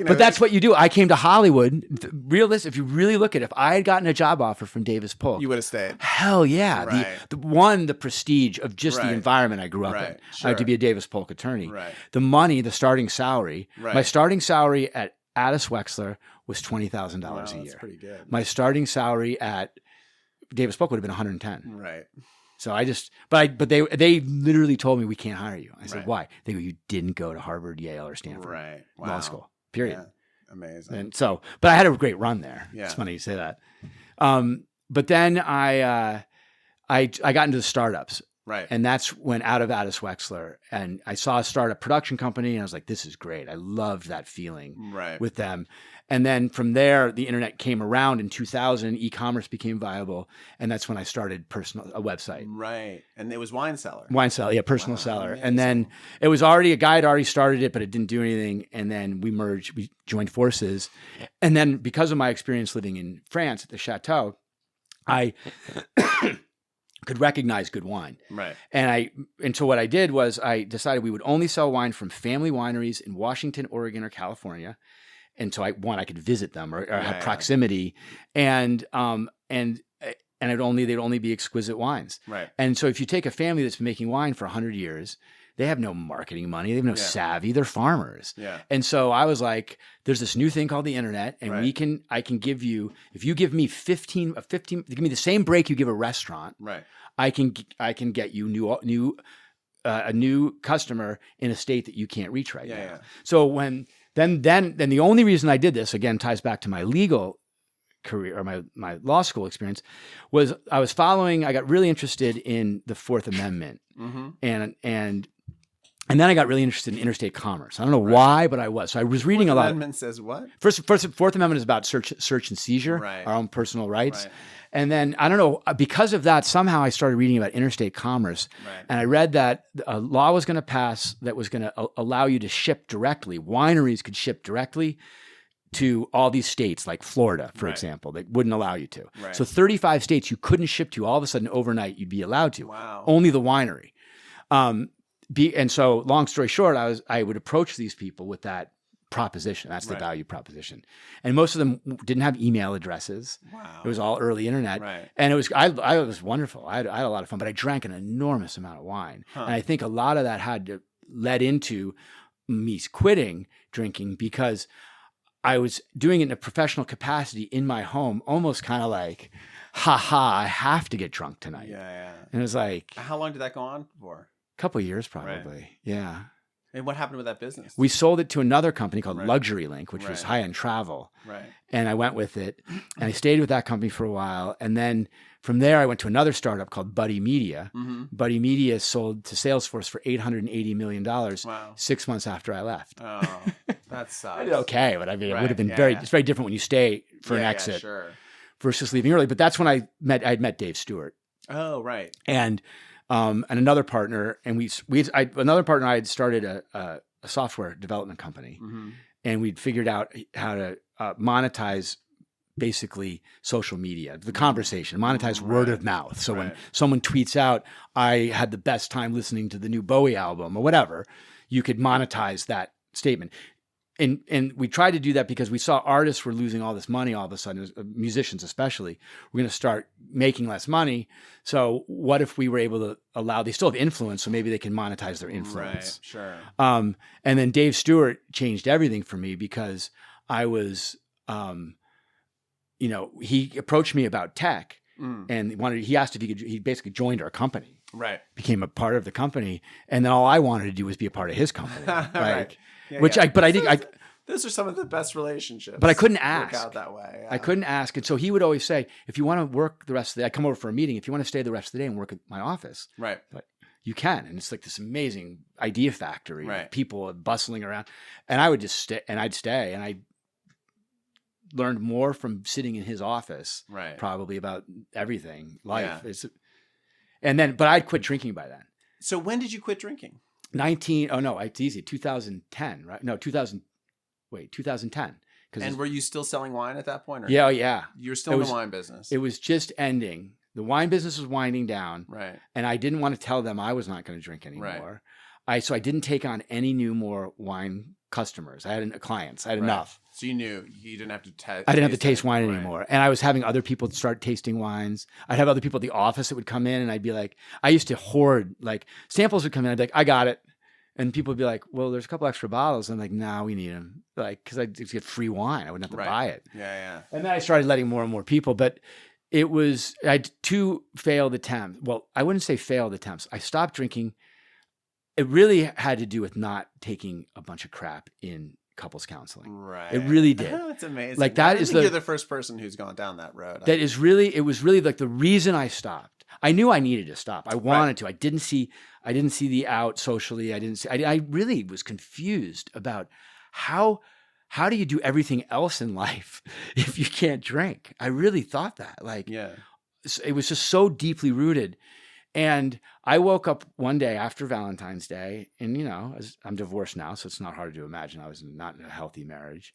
But that's what you do. I came to Hollywood. If you really look at it, if I had gotten a job offer from Davis Polk, you would have stayed. Hell yeah. Right. The prestige of just the environment I grew up in. Sure. I had to be a Davis Polk attorney. Right. The money, the starting salary. Right. My starting salary at Addis Wexler was $20,000 a year. That's pretty good. My starting salary at Davis Polk would have been $110,000. Right. So but they literally told me, we can't hire you. I said, why? They go, you didn't go to Harvard, Yale, or Stanford law school. Period. Yeah. Amazing. And so, but I had a great run there. Yeah. It's funny you say that. But then I got into the startups. Right. And that's when out of Addis Wexler, and I saw a startup production company, and I was like, this is great. I loved that feeling with them. And then from there, the internet came around in 2000, e-commerce became viable. And that's when I started a website. Right. And it was Wine Cellar. Wine Cellar, yeah, personal seller. Amazing. And then it was already, a guy had already started it, but it didn't do anything. And then we merged, we joined forces. And then because of my experience living in France at the Chateau, I could recognize good wine. Right. And so what I did was I decided we would only sell wine from family wineries in Washington, Oregon, or California. And so I could visit them or have proximity, and they'd only be exquisite wines. Right. And so if you take a family that's been making wine for 100 years, they have no marketing money, they have no savvy, they're farmers. Yeah. And so I was like, there's this new thing called the internet, and I can give you, if you give me 15, give me the same break you give a restaurant. Right. I can get you a new customer in a state that you can't reach right now. Yeah. So then the only reason I did this, again, ties back to my legal career or my law school experience, was I got really interested in the Fourth Amendment. Mm-hmm. And then I got really interested in interstate commerce. I don't know why, but I was. So I was reading a lot. Fourth Amendment says what? Fourth Amendment is about search and seizure, our own personal rights. Right. And then, I don't know, because of that, somehow I started reading about interstate commerce. Right. And I read that a law was going to pass that was going to allow you to ship directly. Wineries could ship directly to all these states, like Florida, for example, that wouldn't allow you to. Right. So 35 states you couldn't ship to. All of a sudden, overnight, you'd be allowed to. Wow. Only the winery. And so, long story short, I would approach these people with that proposition. That's the value proposition. And most of them didn't have email addresses. Wow. It was all early internet. Right. And it was wonderful. I had a lot of fun, but I drank an enormous amount of wine. Huh. And I think a lot of that led into me quitting drinking, because I was doing it in a professional capacity in my home, almost kind of like, I have to get drunk tonight. Yeah. And it was like, How long did that go on for? a couple of years probably. Right. Yeah. And what happened with that business? We sold it to another company called Luxury Link, which was Right. high-end travel. Right. And I went with it, and I stayed with that company for a while. And then from there, I went to another startup called Buddy Media. Mm-hmm. Buddy Media sold to Salesforce for $880 million Wow. 6 months after I left. Oh, that sucks. I did okay, but I mean, it would have been Yeah. it's very different when you stay for an exit Yeah, sure. versus leaving early. But that's when I had met Dave Stewart. Oh, right. And another partner, and another partner, I had started a software development company, Mm-hmm. and we'd figured out how to monetize basically social media, the conversation, monetize word of mouth. So when someone tweets out, I had the best time listening to the new Bowie album or whatever, you could monetize that statement. And we tried to do that because we saw artists were losing all this money all of a sudden, musicians especially. We're going to start making less money. So what if we were able to they still have influence, so maybe they can monetize their influence. Right, sure. And then Dave Stewart changed everything for me, because I was, he approached me about tech, and he asked if he basically joined our company. Right. Became a part of the company, and then all I wanted to do was be a part of his company. Right. Yeah, those are some of the best relationships. But I couldn't ask. Work out that way. Yeah. I couldn't ask, and so he would always say, "If you want to work the rest of the day, I come over for a meeting. If you want to stay the rest of the day and work at my office, Right. but you can." And it's like this amazing idea factory, Right. people bustling around, and I would just stay, and I learned more from sitting in his office, Right. probably about everything, life. Yeah. But I'd quit drinking by then. So when did you quit drinking? 2010, right? No, 2010. And were you still selling wine at that point? Or Yeah. You were still in the wine business. It was just ending. The wine business was winding down. Right. And I didn't want to tell them I was not going to drink anymore. Right. So I didn't take on any more wine customers. I had clients. I had enough. So you knew you didn't have to taste. I didn't have to taste wine anymore. And I was having other people start tasting wines. I'd have other people at the office that would come in, and I'd be like, I used to hoard, like samples would come in. I'd be like, I got it. And people would be like, well, there's a couple extra bottles. I'm like, no, we need them. Like, because I just get free wine. I wouldn't have to buy it. Yeah. And then I started letting more and more people. But I had 2 failed attempts. Well, I wouldn't say failed attempts. I stopped drinking. It really had to do with not taking a bunch of crap in couples counseling. Right. It really did. That's amazing. Like that you're the first person who's gone down that road. It was really like the reason I stopped. I knew I needed to stop. I wanted to. I didn't see the out socially. I really was confused about how how do you do everything else in life if you can't drink? I really thought that. Like, Yeah. it was just so deeply rooted. And I woke up one day after Valentine's Day, and I'm divorced now, so it's not hard to imagine I was not in a healthy marriage.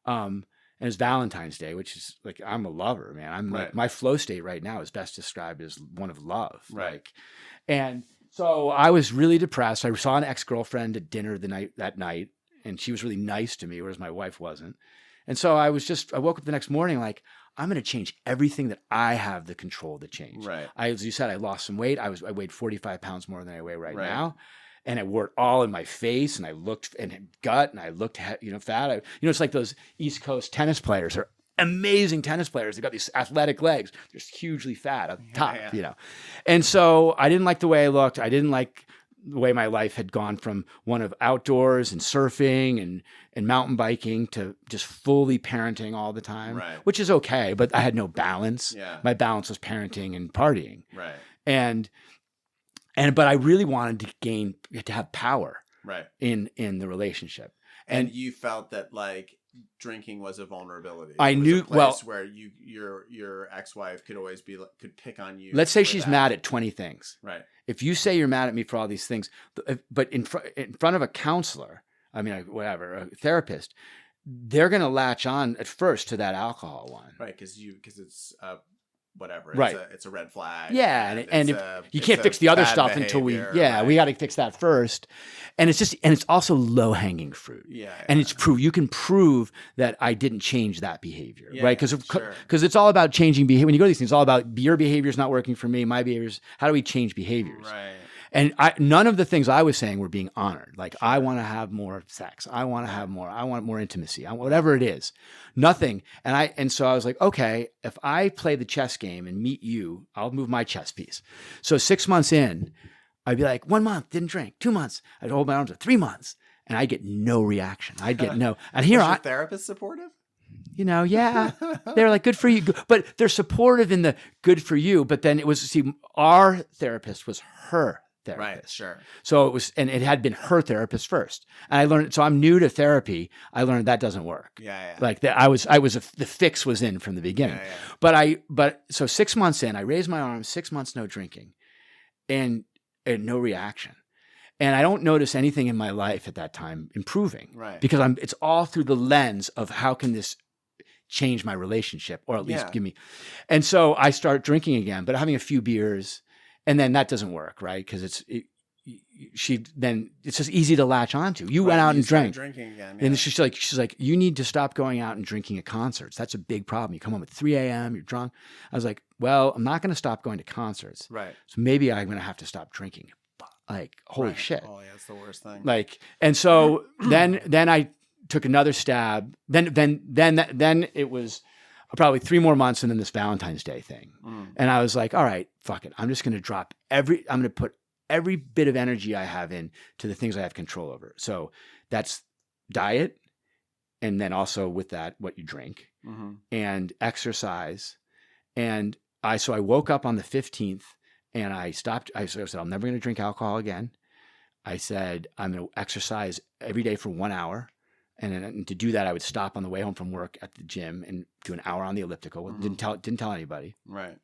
And it's Valentine's Day, which is like, I'm a lover, man. I'm like, my flow state right now is best described as one of love. Right. Like, and so I was really depressed. I saw an ex-girlfriend at dinner that night, and she was really nice to me, whereas my wife wasn't. And so I woke up the next morning like, I'm going to change everything that I have the control to change. Right. As you said, I lost some weight. I weighed 45 pounds more than I weigh right now. And I wore it all in my face, and I looked and gut, and I looked, fat. It's like those East Coast tennis players are amazing tennis players. They've got these athletic legs. They're hugely fat up top, And so I didn't like the way I looked. I didn't like the way my life had gone from one of outdoors and surfing and mountain biking to just fully parenting all the time, which is okay, but I had no balance. Yeah. My balance was parenting and partying. Right. But I really wanted to have power in the relationship. And you felt that like drinking was a vulnerability. I knew, a place where your ex-wife could pick on you. Let's say she's mad at 20 things. Right. If you say you're mad at me for all these things, but in front of a counselor, a therapist, they're going to latch on at first to that alcohol one. Right. Because it's whatever. Right. It's a red flag. Yeah. And if you can't fix the other stuff until we got to fix that first. And it's also low hanging fruit. Yeah. And it's you can prove that I didn't change that behavior, right? Because it's all about changing behavior. When you go to these things, it's all about your behavior's not working for me, my behavior's, how do we change behaviors? Right. And none of the things I was saying were being honored. Like, I want to have more sex. I want to have more. I want more intimacy. Whatever it is, nothing. And so I was like, okay, if I play the chess game and meet you, I'll move my chess piece. So 6 months in, I'd be like, 1 month, didn't drink. 2 months, I'd hold my arms up. 3 months, and I'd get no reaction. I'd get no. And here was your therapist supportive? Yeah, they're like, good for you. But they're supportive in the good for you. But then our therapist was her therapist. Right, sure. So it had been her therapist first. And I learned, so I'm new to therapy. I learned that doesn't work. Yeah. Like the fix was in from the beginning. Yeah. But so 6 months in, I raised my arms, 6 months, no drinking and no reaction. And I don't notice anything in my life at that time improving. Right. Because it's all through the lens of how can this change my relationship, or at least give me. And so I start drinking again, but having a few beers. And then that doesn't work, right? Because it's just easy to latch onto. You went out and drank, drinking again, and she's like, you need to stop going out and drinking at concerts. That's a big problem. You come home at 3 a.m. You're drunk. I was like, well, I'm not going to stop going to concerts. Right. So maybe I'm going to have to stop drinking. Like, holy shit. Oh yeah, it's the worst thing. Like, and so then I took another stab. Then it was probably 3 more months, and then this Valentine's Day thing. And I was like, all right, fuck it. I'm just going to I'm going to put every bit of energy I have in to the things I have control over. So that's diet. And then also with that, what you drink and exercise. And I woke up on the 15th and I stopped. I said, I'm never going to drink alcohol again. I said, I'm going to exercise every day for 1 hour. And to do that, I would stop on the way home from work at the gym and do an hour on the elliptical. Didn't tell anybody. Right.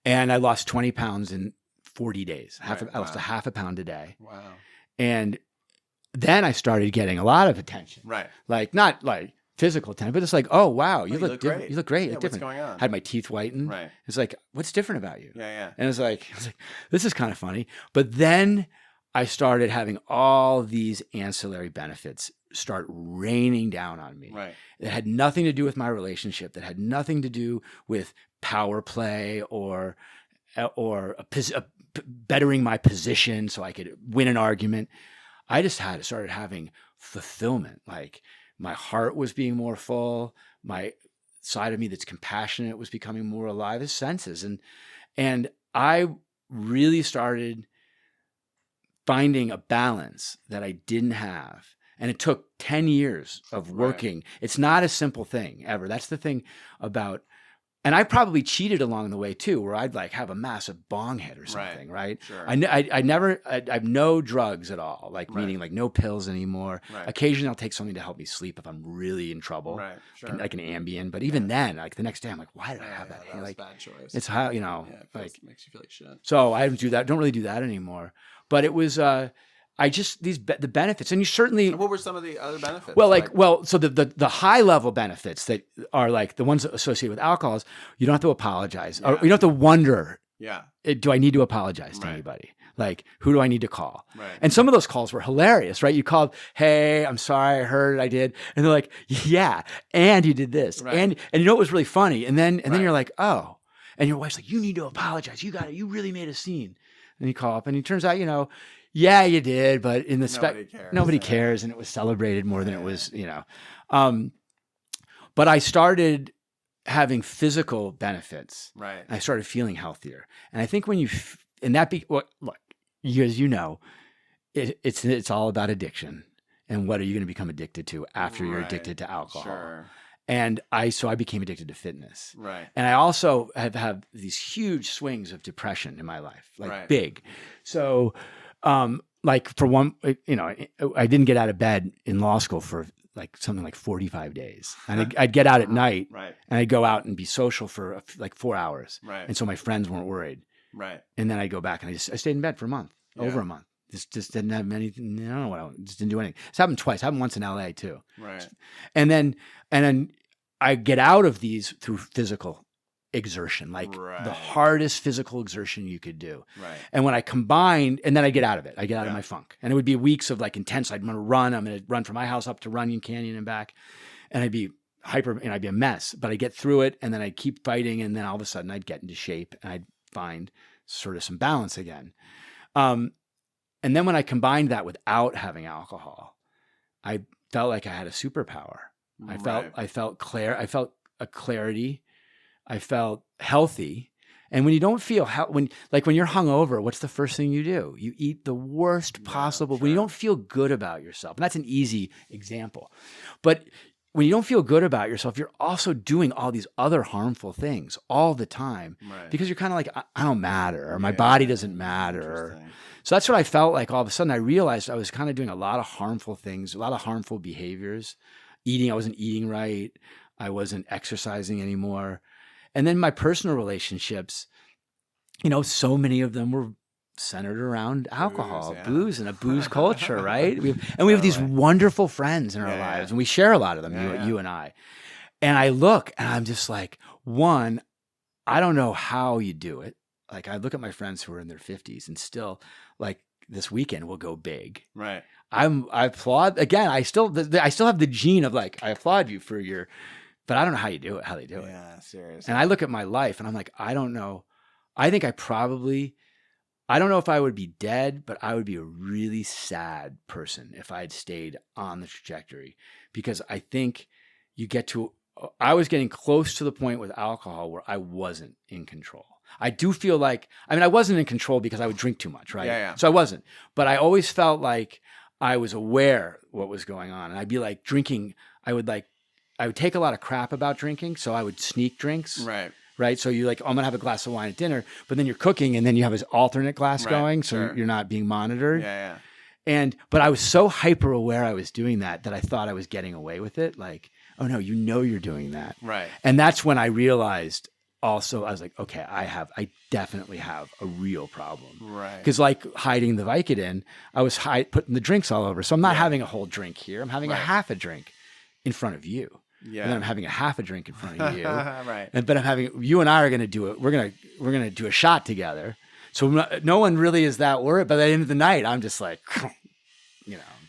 And I lost 20 pounds in 40 days. I lost a half a pound a day. Wow. And then I started getting a lot of attention. Right. Like, not like physical attention, but it's like, oh, wow, you look great. You look great. Yeah, Look what's different. going on? Had my teeth whitened. Right. It's like, what's different about you? Yeah. And I was like, this is kind of funny. But then I started having all these ancillary benefits start raining down on me. Right. That had nothing to do with my relationship, that had nothing to do with power play or bettering my position so I could win an argument. I just started having fulfillment. Like, my heart was being more full. My side of me that's compassionate was becoming more alive, as senses. And I really started finding a balance that I didn't have. And it took 10 years of working. Right. It's not a simple thing ever. That's the thing about And I probably cheated along the way too, where I'd like have a massive bong hit or something, right? Sure. I have no drugs at all, like meaning like no pills anymore. Right. Occasionally I'll take something to help me sleep if I'm really in trouble, Right. Sure. like an Ambien. But even then, like the next day, I'm like, why did I have that? That was Like, a bad choice. it's how, you know, It makes you feel like shit. so I don't really do that anymore. But it was, the benefits, and you certainly. And what were some of the other benefits? Well, so the high level benefits that are like the ones associated with alcohol is you don't have to apologize, or you don't have to wonder. Yeah. Do I need to apologize to anybody? Like, who do I need to call? Right. And some of those calls were hilarious, right? You called, hey, I'm sorry, I heard it, I did, and they're like, yeah, and you did this, and you know what was really funny, and then you're like, oh, and your wife's like, you need to apologize, you got it, you really made a scene, and you call up, and it turns out, you know. Yeah, you did, but in the nobody cares, and it was celebrated more than it was, you know. But I started having physical benefits. Right. I started feeling healthier, and I think when look, as you know, it's all about addiction, and what are you going to become addicted to after you're addicted to alcohol? Sure. And so I became addicted to fitness. Right. And I also have these huge swings of depression in my life, like big. So. Like for one, you know, I didn't get out of bed in law school for like something like 45 days, and I'd get out at night, and I'd go out and be social for like 4 hours, and so my friends weren't worried, and then I'd go back and I stayed in bed for a month, over a month. Just didn't have anything. I don't know what. Just didn't do anything. It's happened twice. It happened once in LA too. Right. And then I get out of these through physical exertion, like the hardest physical exertion you could do. Right. And when I combined, and then I get out of it. I get out of my funk. And it would be weeks of like intense. I'm going to run from my house up to Runyon Canyon and back. And I'd be I'd be a mess, but I get through it, and then I'd keep fighting, and then all of a sudden I'd get into shape and I'd find sort of some balance again. And then when I combined that without having alcohol, I felt like I had a superpower. I felt a clarity. I felt healthy. And when you don't feel when you're hungover, what's the first thing you do? You eat the worst possible. When you don't feel good about yourself, and that's an easy example, but when you don't feel good about yourself, you're also doing all these other harmful things all the time because you're kind of like, I don't matter, or my body doesn't matter. So that's what I felt like. All of a sudden I realized I was kind of doing a lot of harmful things, a lot of harmful behaviors. I wasn't eating right. I wasn't exercising anymore. And then my personal relationships, so many of them were centered around alcohol, booze, and a booze culture, right? We have these wonderful friends in our lives, and we share a lot of them, you and I. And I look, and I'm just like, one, I don't know how you do it. Like, I look at my friends who are in their 50s and still, like, this weekend will go big. Right. I applaud, again, I still have the gene of, like, I applaud you for your... But I don't know how they do it. Yeah, seriously. And I look at my life and I'm like, I don't know. I think I don't know if I would be dead, but I would be a really sad person if I had stayed on the trajectory, because I think I was getting close to the point with alcohol where I wasn't in control. I do feel like, I wasn't in control because I would drink too much, right? Yeah. So I wasn't, but I always felt like I was aware what was going on. And I'd be like drinking, I would take a lot of crap about drinking, so I would sneak drinks. Right. So you're like, I'm going to have a glass of wine at dinner, but then you're cooking and then you have this alternate glass going, so you're not being monitored. Yeah. But I was so hyper aware I was doing that I thought I was getting away with it. Like, oh no, you're doing that. Right. And that's when I realized also, I was like, okay, I definitely have a real problem. Right. Because like hiding the Vicodin, I was putting the drinks all over. So I'm not having a whole drink here. I'm having a half a drink in front of you. Yeah. And then I'm having a half a drink in front of you. Right. But you and I are going to do it. We're going to do a shot together. So no one really is that worried. But at the end of the night, I'm just like,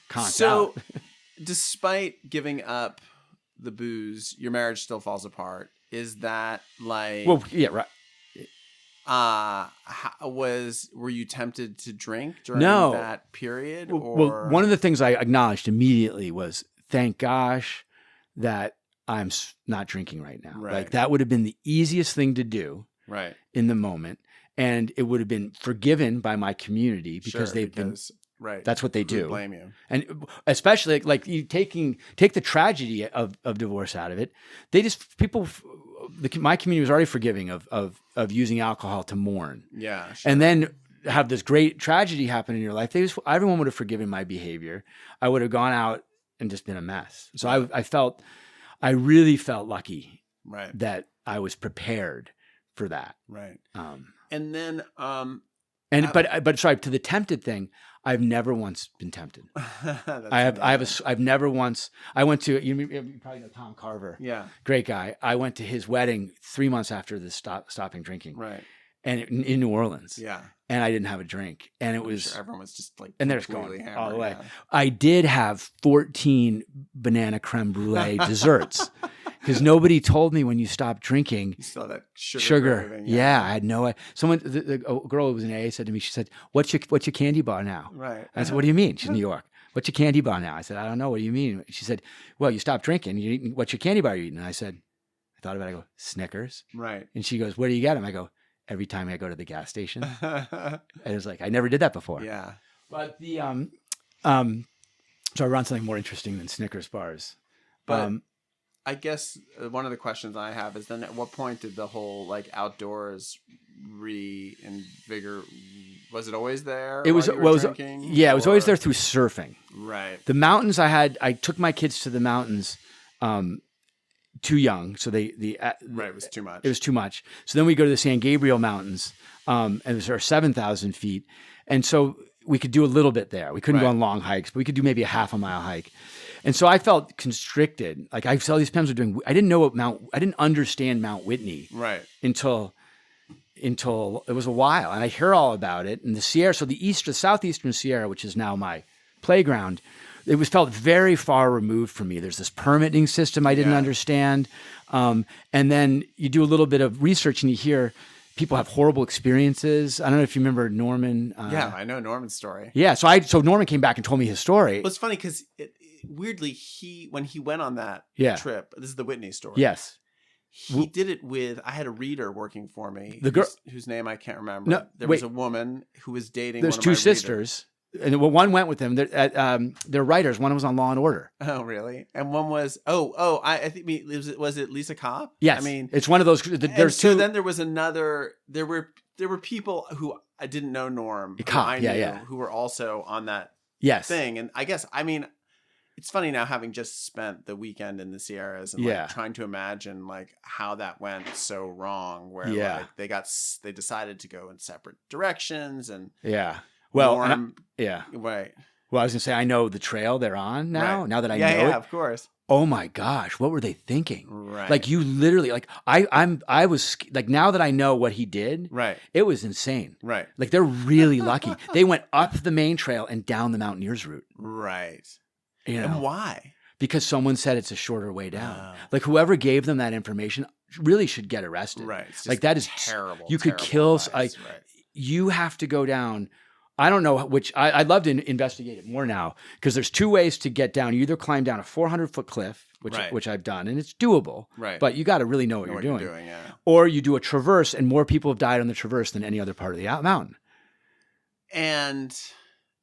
conked out. Despite giving up the booze, your marriage still falls apart. Is that like... Well, yeah, right. Were you tempted to drink during that period? Well, one of the things I acknowledged immediately was, thank gosh that I'm not drinking right now. Right. Like, that would have been the easiest thing to do in the moment. And it would have been forgiven by my community because that's what they do. Blame you. And especially like you take the tragedy of divorce out of it. People my community was already forgiving of using alcohol to mourn. Yeah. Sure. And then have this great tragedy happen in your life. Everyone would have forgiven my behavior. I would have gone out and just been a mess. So I really felt lucky Right. that I was prepared for that. Right. And then, but sorry, to the tempted thing, I've never once been tempted. I've never once. I went to, you probably know Tom Carver. Yeah. Great guy. I went to his wedding 3 months after the stopping drinking. Right. And in New Orleans. Yeah. And I didn't have a drink. And it was, everyone was just like, and they're just going hammered, all the way. Yeah. I did have 14 banana creme brulee desserts because nobody told me when you stop drinking. You still have that sugar. craving, Yeah. I had no. Someone, a girl who was in AA said to me, she said, "What's your candy bar now?" Right. I said, "What do you mean?" She's in New York. "What's your candy bar now?" I said, "I don't know. What do you mean?" She said, "Well, you stopped drinking. You're eating, what's your candy bar you're eating?" And I said, I thought about it. I go, "Snickers." Right. And she goes, "Where do you get them?" I go, "Every time I go to the gas station." And it was like, I never did that before. Yeah. But so I run something more interesting than Snickers bars. But I guess one of the questions I have is then at what point did the whole like outdoors reinvigorate? Was it always there? It was, drinking, it was always there through surfing. Right. The mountains I took my kids to the mountains, too young. So right, it was too much. It was too much. So then we go to the San Gabriel Mountains, and those are 7,000 feet. And so we could do a little bit there. We couldn't go on long hikes, but we could do maybe a half a mile hike. And so I felt constricted. Like I saw these parents were doing, I didn't understand Mount Whitney. Right. Until it was a while. And I hear all about it. And the Sierra, so the southeastern Sierra, which is now my playground, it was felt very far removed from me. There's this permitting system I didn't understand. And then you do a little bit of research and you hear people have horrible experiences. I don't know if you remember Norman. Yeah, I know Norman's story. Yeah. So Norman came back and told me his story. Well, it's funny because weirdly, when he went on that trip, this is the Whitney story. Yes. He did it with, I had a reader working for me. The girl whose name I can't remember. No, there was a woman who was dating There's one of two my sisters. And one went with them. They're writers. One was on Law and Order. Oh, really? And one was I think was it Lisa Kopp? Yes. I mean, it's one of those. There's two. So then there was another. There were people who I didn't know Norm. Who were also on that thing. And I guess it's funny now having just spent the weekend in the Sierras and like trying to imagine like how that went so wrong. Where like they decided to go in separate directions and Well, Norm, right. Well, I was gonna say I know the trail they're on now. Right. Now that I know it, of course. Oh my gosh, what were they thinking? Right. Like you literally, like I was like, now that I know what he did, right? It was insane. Right. Like they're really lucky. They went up the main trail and down the Mountaineers route. Right. You know? And why? Because someone said it's a shorter way down. Like whoever gave them that information really should get arrested. Right. Like that is terrible. You could kill. Right. You have to go down. I don't know which. I'd love to investigate it more now because there's two ways to get down. You either climb down a 400-foot cliff, which I've done, and it's doable. Right. But you got to really know what you're doing. Yeah. Or you do a traverse, and more people have died on the traverse than any other part of the mountain. And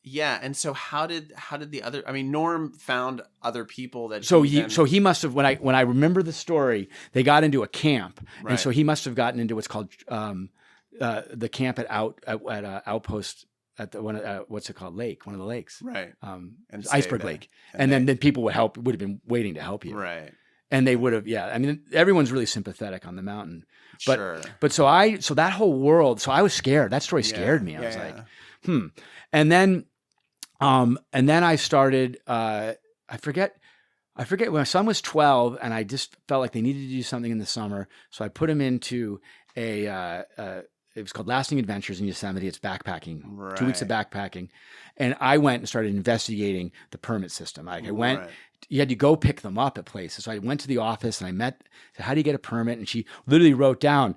and so how did the other? I mean, Norm found other people that. So he must have when I remember the story, they got into a camp, and so he must have gotten into what's called the camp at outpost. At the one, what's it called? Lake, one of the lakes, right? And Iceberg Lake, and then people would have been waiting to help you, right? And they would have, I mean, everyone's really sympathetic on the mountain, but sure. But so that whole world, so I was scared. That story scared me. I was like, and then I started. I forget when my son was 12, and I just felt like they needed to do something in the summer, so I put him into it was called Lasting Adventures in Yosemite. It's backpacking, 2 weeks of backpacking. And I went and started investigating the permit system. Like I went, you had to go pick them up at places. So I went to the office and I said, how do you get a permit? And she literally wrote down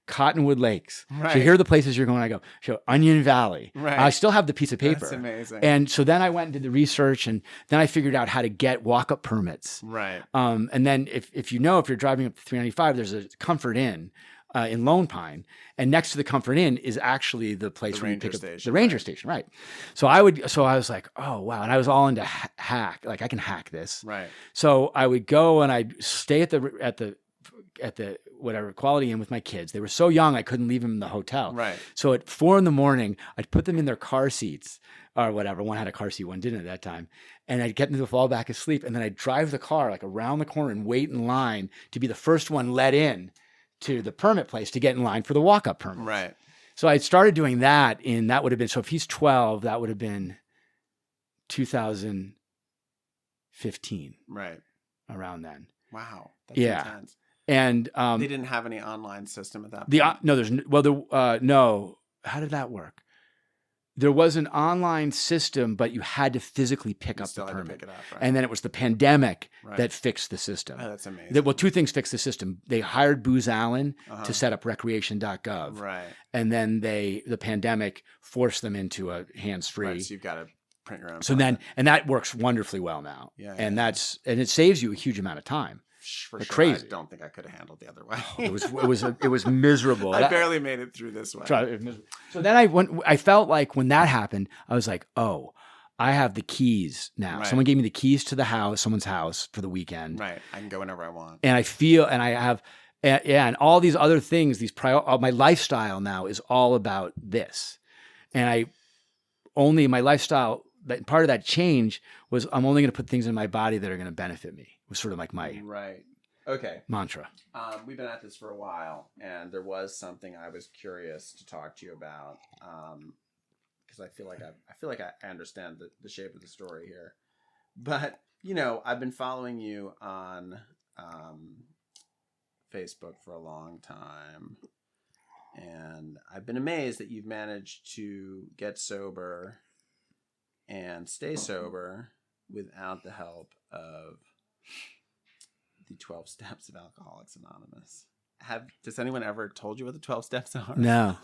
Cottonwood Lakes. Right. So here are the places you're going. I go, Onion Valley. Right. I still have the piece of paper. That's amazing. And so then I went and did the research, and then I figured out how to get walk-up permits. Right. And then if you're driving up to 395, there's a Comfort Inn in Lone Pine, and next to the Comfort Inn is actually the place where you pick up the ranger station, right? So I was like, oh wow, and I was all into hack, like I can hack this, right? So I would go and I'd stay at the at the whatever Quality Inn with my kids. They were so young I couldn't leave them in the hotel. Right. So at 4 a.m, I'd put them in their car seats or whatever. One had a car seat, one didn't at that time. And I'd get them to fall back asleep. And then I'd drive the car like around the corner and wait in line to be the first one let in to the permit place to get in line for the walk-up permit. Right. So I started doing that that would have been, so if he's 12, that would have been 2015. Right. Around then. Wow. That's Yeah. intense. And they didn't have any online system at that point. No. How did that work? There was an online system, but you had to physically pick up the permit. Pick it up, right. And then it was the pandemic that fixed the system. Oh, that's amazing. Well, 2 things fixed the system. They hired Booz Allen to set up recreation.gov. Right. And then the pandemic forced them into a hands-free. Right, so you've got to print your own. So permit. and that works wonderfully well now. Yeah. And it saves you a huge amount of time. For sure. Crazy. I don't think I could have handled the other way. It was miserable. I barely made it through this way. So then I felt like when that happened, I was like, oh, I have the keys now. Right. Someone gave me the keys to someone's house for the weekend. Right. I can go whenever I want. And I feel, and I have, and all these other things, my lifestyle now is all about this. And my lifestyle, that part of that change was I'm only going to put things in my body that are going to benefit me. It was sort of like my mantra. We've been at this for a while, and there was something I was curious to talk to you about because I feel like I understand the shape of the story here. But I've been following you on Facebook for a long time, and I've been amazed that you've managed to get sober and stay sober without the help of the 12 steps of Alcoholics Anonymous. Does anyone ever told you what the 12 steps are? No.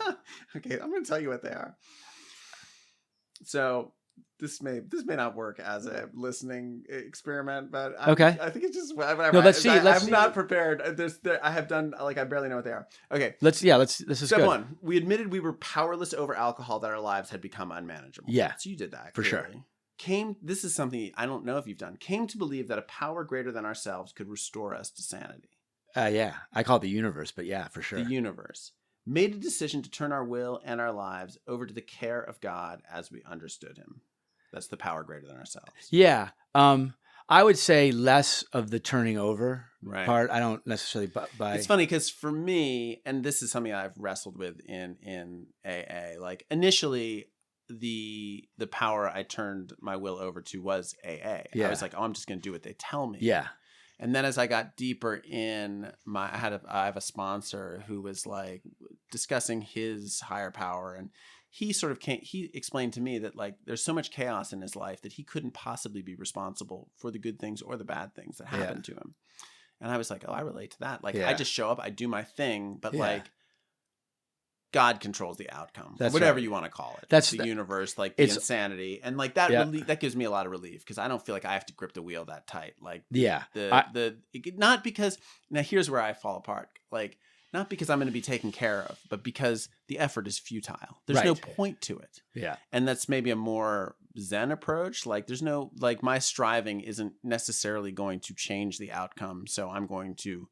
Okay, I'm going to tell you what they are. So this may not work as a listening experiment, but I think it's just whatever. No, let's see. I'm not prepared. I have done I barely know what they are. Okay, this is step good. 1. We admitted we were powerless over alcohol, that our lives had become unmanageable. Yeah, so you did that for clearly. sure. This is something I don't know if you've done. Came to believe that a power greater than ourselves could restore us to sanity. Yeah, I call it the universe, but yeah, for sure. The universe. Made a decision to turn our will and our lives over to the care of God as we understood him. That's the power greater than ourselves. Yeah. I would say less of the turning over part. I don't necessarily buy. It's funny because for me, and this is something I've wrestled with in AA, like initially the power I turned my will over to was AA. Yeah. I was like, oh, I'm just going to do what they tell me. Yeah. And then as I got deeper in I have a sponsor who was like discussing his higher power, and he explained to me that like there's so much chaos in his life that he couldn't possibly be responsible for the good things or the bad things that happened to him. And I was like, oh, I relate to that. Like I just show up, I do my thing, but like God controls the outcome, whatever you want to call it. That's the universe, like the insanity, and like that. That gives me a lot of relief because I don't feel like I have to grip the wheel that tight. Like not because now here's where I fall apart. Like not because I'm going to be taken care of, but because the effort is futile. There's no point to it. Yeah, and that's maybe a more Zen approach. Like there's no like my striving isn't necessarily going to change the outcome, so I'm going to.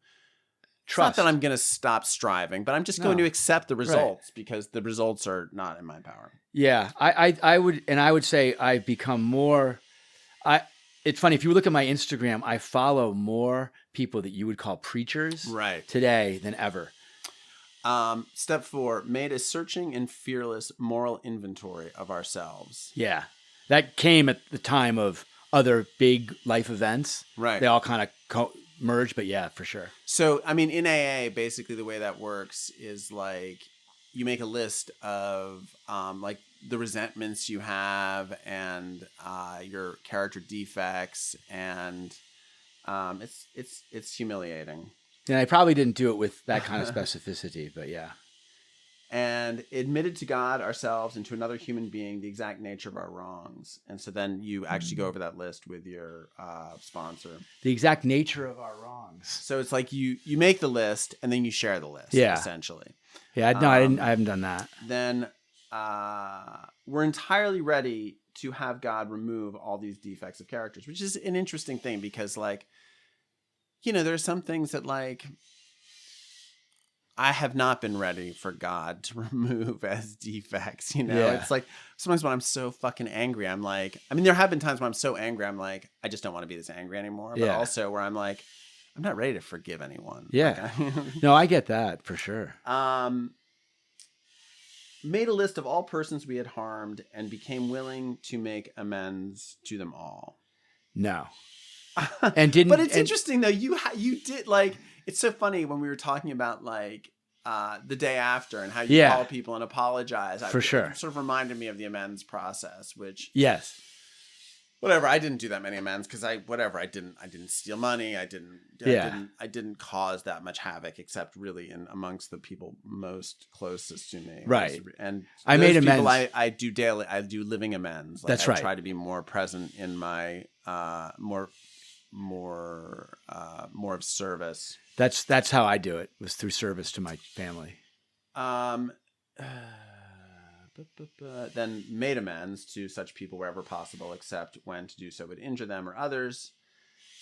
Trust. It's not that I'm going to stop striving, but I'm just going to accept the results because the results are not in my power. Yeah, I would say I've become more. It's funny if you look at my Instagram, I follow more people that you would call preachers today than ever. Step 4: made a searching and fearless moral inventory of ourselves. Yeah, that came at the time of other big life events. Right, they all kind of merge, but yeah, for sure. So, I mean, in AA, basically the way that works is like you make a list of like the resentments you have and your character defects, and it's humiliating. And I probably didn't do it with that kind of specificity, but yeah. And admitted to God, ourselves, and to another human being the exact nature of our wrongs. And so then you actually go over that list with your sponsor. The exact nature of our wrongs. So it's like you make the list and then you share the list, essentially. Yeah, no, I haven't done that. Then we're entirely ready to have God remove all these defects of characters, which is an interesting thing because, like, you know, there are some things that, like, I have not been ready for God to remove as defects, you know? Yeah. It's like sometimes when I'm so fucking angry, I'm like, I mean, there have been times when I'm so angry, I'm like, I just don't want to be this angry anymore. But also where I'm like, I'm not ready to forgive anyone. Yeah. Like, No, I get that for sure. Made a list of all persons we had harmed and became willing to make amends to them all. No. And didn't. But it's interesting though. You did like. It's so funny when we were talking about like the day after and how you call people and apologize. For sure. It sort of reminded me of the amends process, which yes. Whatever. I didn't do that many amends because I didn't steal money. I didn't cause that much havoc except really in amongst the people most closest to me. Right. And I made amends. I do daily. I do living amends. Like, That's right. I try to be more present in my more of service. That's how I do it. Was through service to my family. Then made amends to such people wherever possible, except when to do so would injure them or others.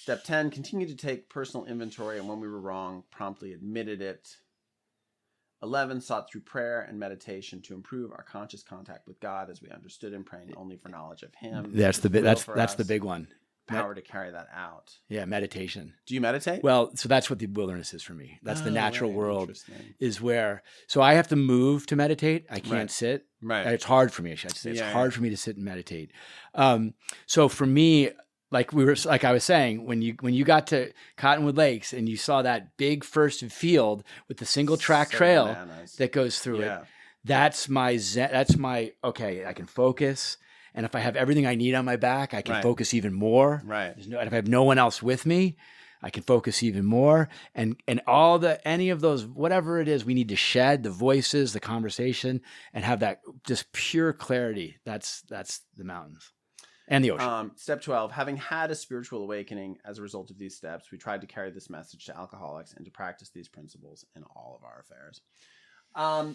Step 10, continue to take personal inventory, and when we were wrong, promptly admitted it. 11, sought through prayer and meditation to improve our conscious contact with God as we understood Him, praying only for knowledge of Him. That's the big one. Power to carry that out. Yeah, meditation. Do you meditate? Well, so that's what the wilderness is for me. That's the natural world is where, so I have to move to meditate. I can't sit. Right. It's hard for me, I should say. It's hard for me to sit and meditate. So for me, like I was saying, when you got to Cottonwood Lakes and you saw that big first field with the single track trail that goes through it, that's my zen, okay, I can focus. And if I have everything I need on my back, I can focus even more. Right. And if I have no one else with me, I can focus even more. And any of those, whatever it is, we need to shed the voices, the conversation, and have that just pure clarity. That's the mountains and the ocean. Step 12, having had a spiritual awakening as a result of these steps, we tried to carry this message to alcoholics and to practice these principles in all of our affairs.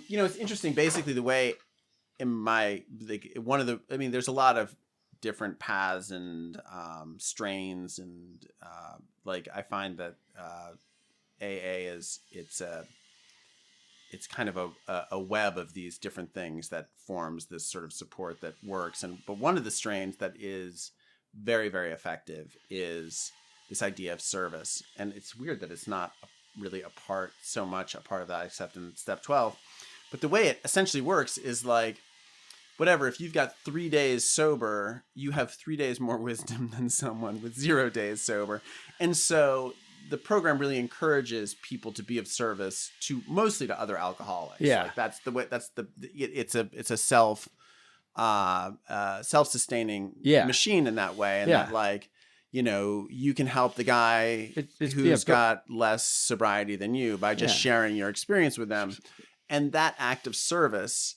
It's interesting. Basically, the way there's a lot of different paths and strains, and I find that AA it's kind of a web of these different things that forms this sort of support that works. But one of the strains that is very, very effective is this idea of service. And it's weird that it's not really a part of that except in step 12. But the way it essentially works is like, whatever, if you've got 3 days sober, you have 3 days more wisdom than someone with 0 days sober. And so the program really encourages people to be of service mostly to other alcoholics. Yeah. Like that's the way, it's a self-sustaining machine in that way. And that you can help the guy who's got less sobriety than you by just sharing your experience with them. And that act of service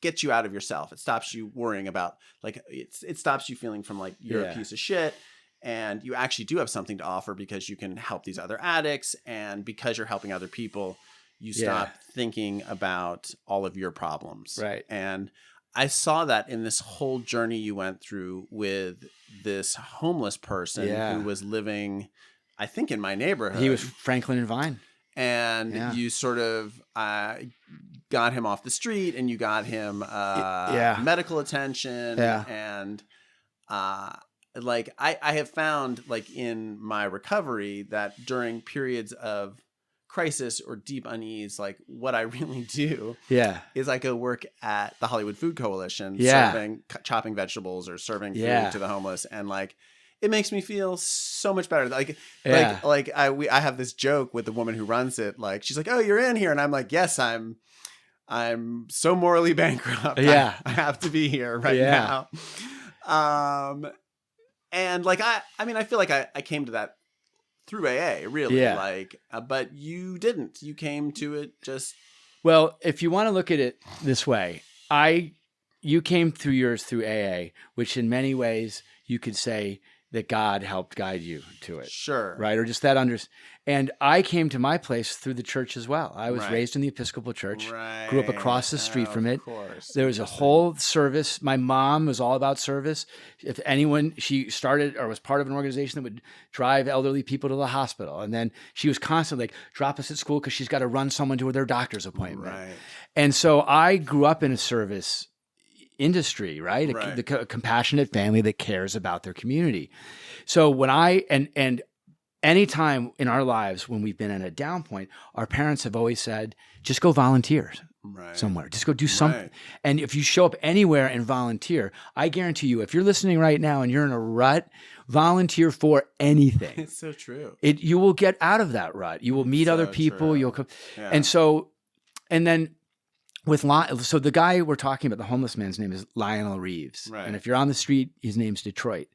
gets you out of yourself. It stops you worrying about it stops you feeling from like you're a piece of shit, and you actually do have something to offer because you can help these other addicts, and because you're helping other people, you stop thinking about all of your problems. Right. And I saw that in this whole journey you went through with this homeless person who was living, I think, in my neighborhood. He was Franklin and Vine. And you sort of got him off the street, and you got him medical attention. Yeah. And I have found in my recovery that during periods of crisis or deep unease, what I really do is I go work at the Hollywood Food Coalition, chopping vegetables or serving food to the homeless, and it makes me feel so much better. I have this joke with the woman who runs it. She's like, "Oh, you're in here," and I'm like, "Yes, I'm so morally bankrupt. I have to be here right now." And I feel like I came to that through AA, really. Yeah. But you didn't. You came to it just. Well, if you want to look at it this way, you came through yours through AA, which in many ways you could say that God helped guide you to it. Sure. Right? Or just that and I came to my place through the church as well. I was raised in the Episcopal Church, grew up across the street from it. course. There was a whole service. My mom was all about service. If anyone, she started or was part of an organization that would drive elderly people to the hospital. And then she was constantly like, drop us at school because she's got to run someone to their doctor's appointment. Right. And so I grew up in a service industry, right? Right. The compassionate family that cares about their community. So when and anytime in our lives when we've been at a down point, our parents have always said, just go volunteer somewhere. Just go do something. Right. And if you show up anywhere and volunteer, I guarantee you, if you're listening right now and you're in a rut, volunteer for anything. It's so true. You will get out of that rut. You will meet other people. True. You'll come. Yeah. And then so the guy we're talking about, the homeless man's name is Lionel Reeves. Right. And if you're on the street, his name's Detroit.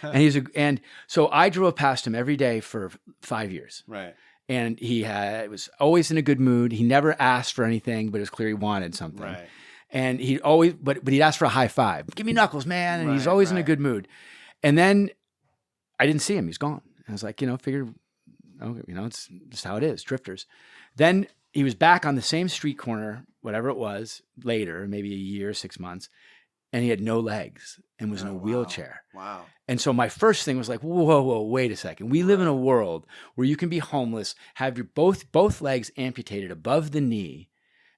And so I drove past him every day for 5 years. Right. And he was always in a good mood. He never asked for anything, but it was clear he wanted something. Right. And he'd always, but he'd ask for a high five. Give me knuckles, man. And he's always in a good mood. And then I didn't see him. He's gone. I was like, figured, it's just how it is, drifters. Then he was back on the same street corner, whatever it was, later, maybe a year, 6 months, and he had no legs and was in a wheelchair. Wow. And so my first thing was like, whoa, wait a second. We live in a world where you can be homeless, have your both legs amputated above the knee,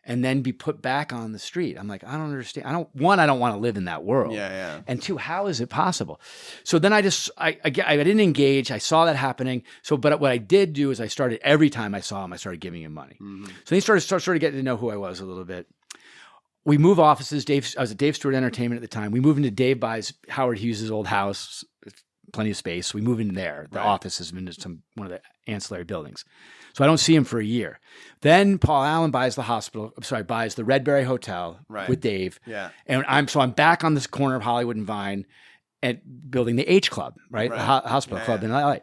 and then be put back on the street. I'm like, I don't understand. I don't want to live in that world. Yeah. And two, how is it possible? So then I didn't engage. I saw that happening. But what I did do is I started, every time I saw him, I started giving him money. Mm-hmm. So he started getting to know who I was a little bit. We move offices. I was at Dave Stewart Entertainment at the time. We moved into Dave buys Howard Hughes' old house, plenty of space. So we move in there. The office has been into one of the ancillary buildings. So I don't see him for a year. Then Paul Allen buys the Redberry Hotel with Dave. Yeah. And I'm back on this corner of Hollywood and Vine and building the H Club, right? The hospital club in LA.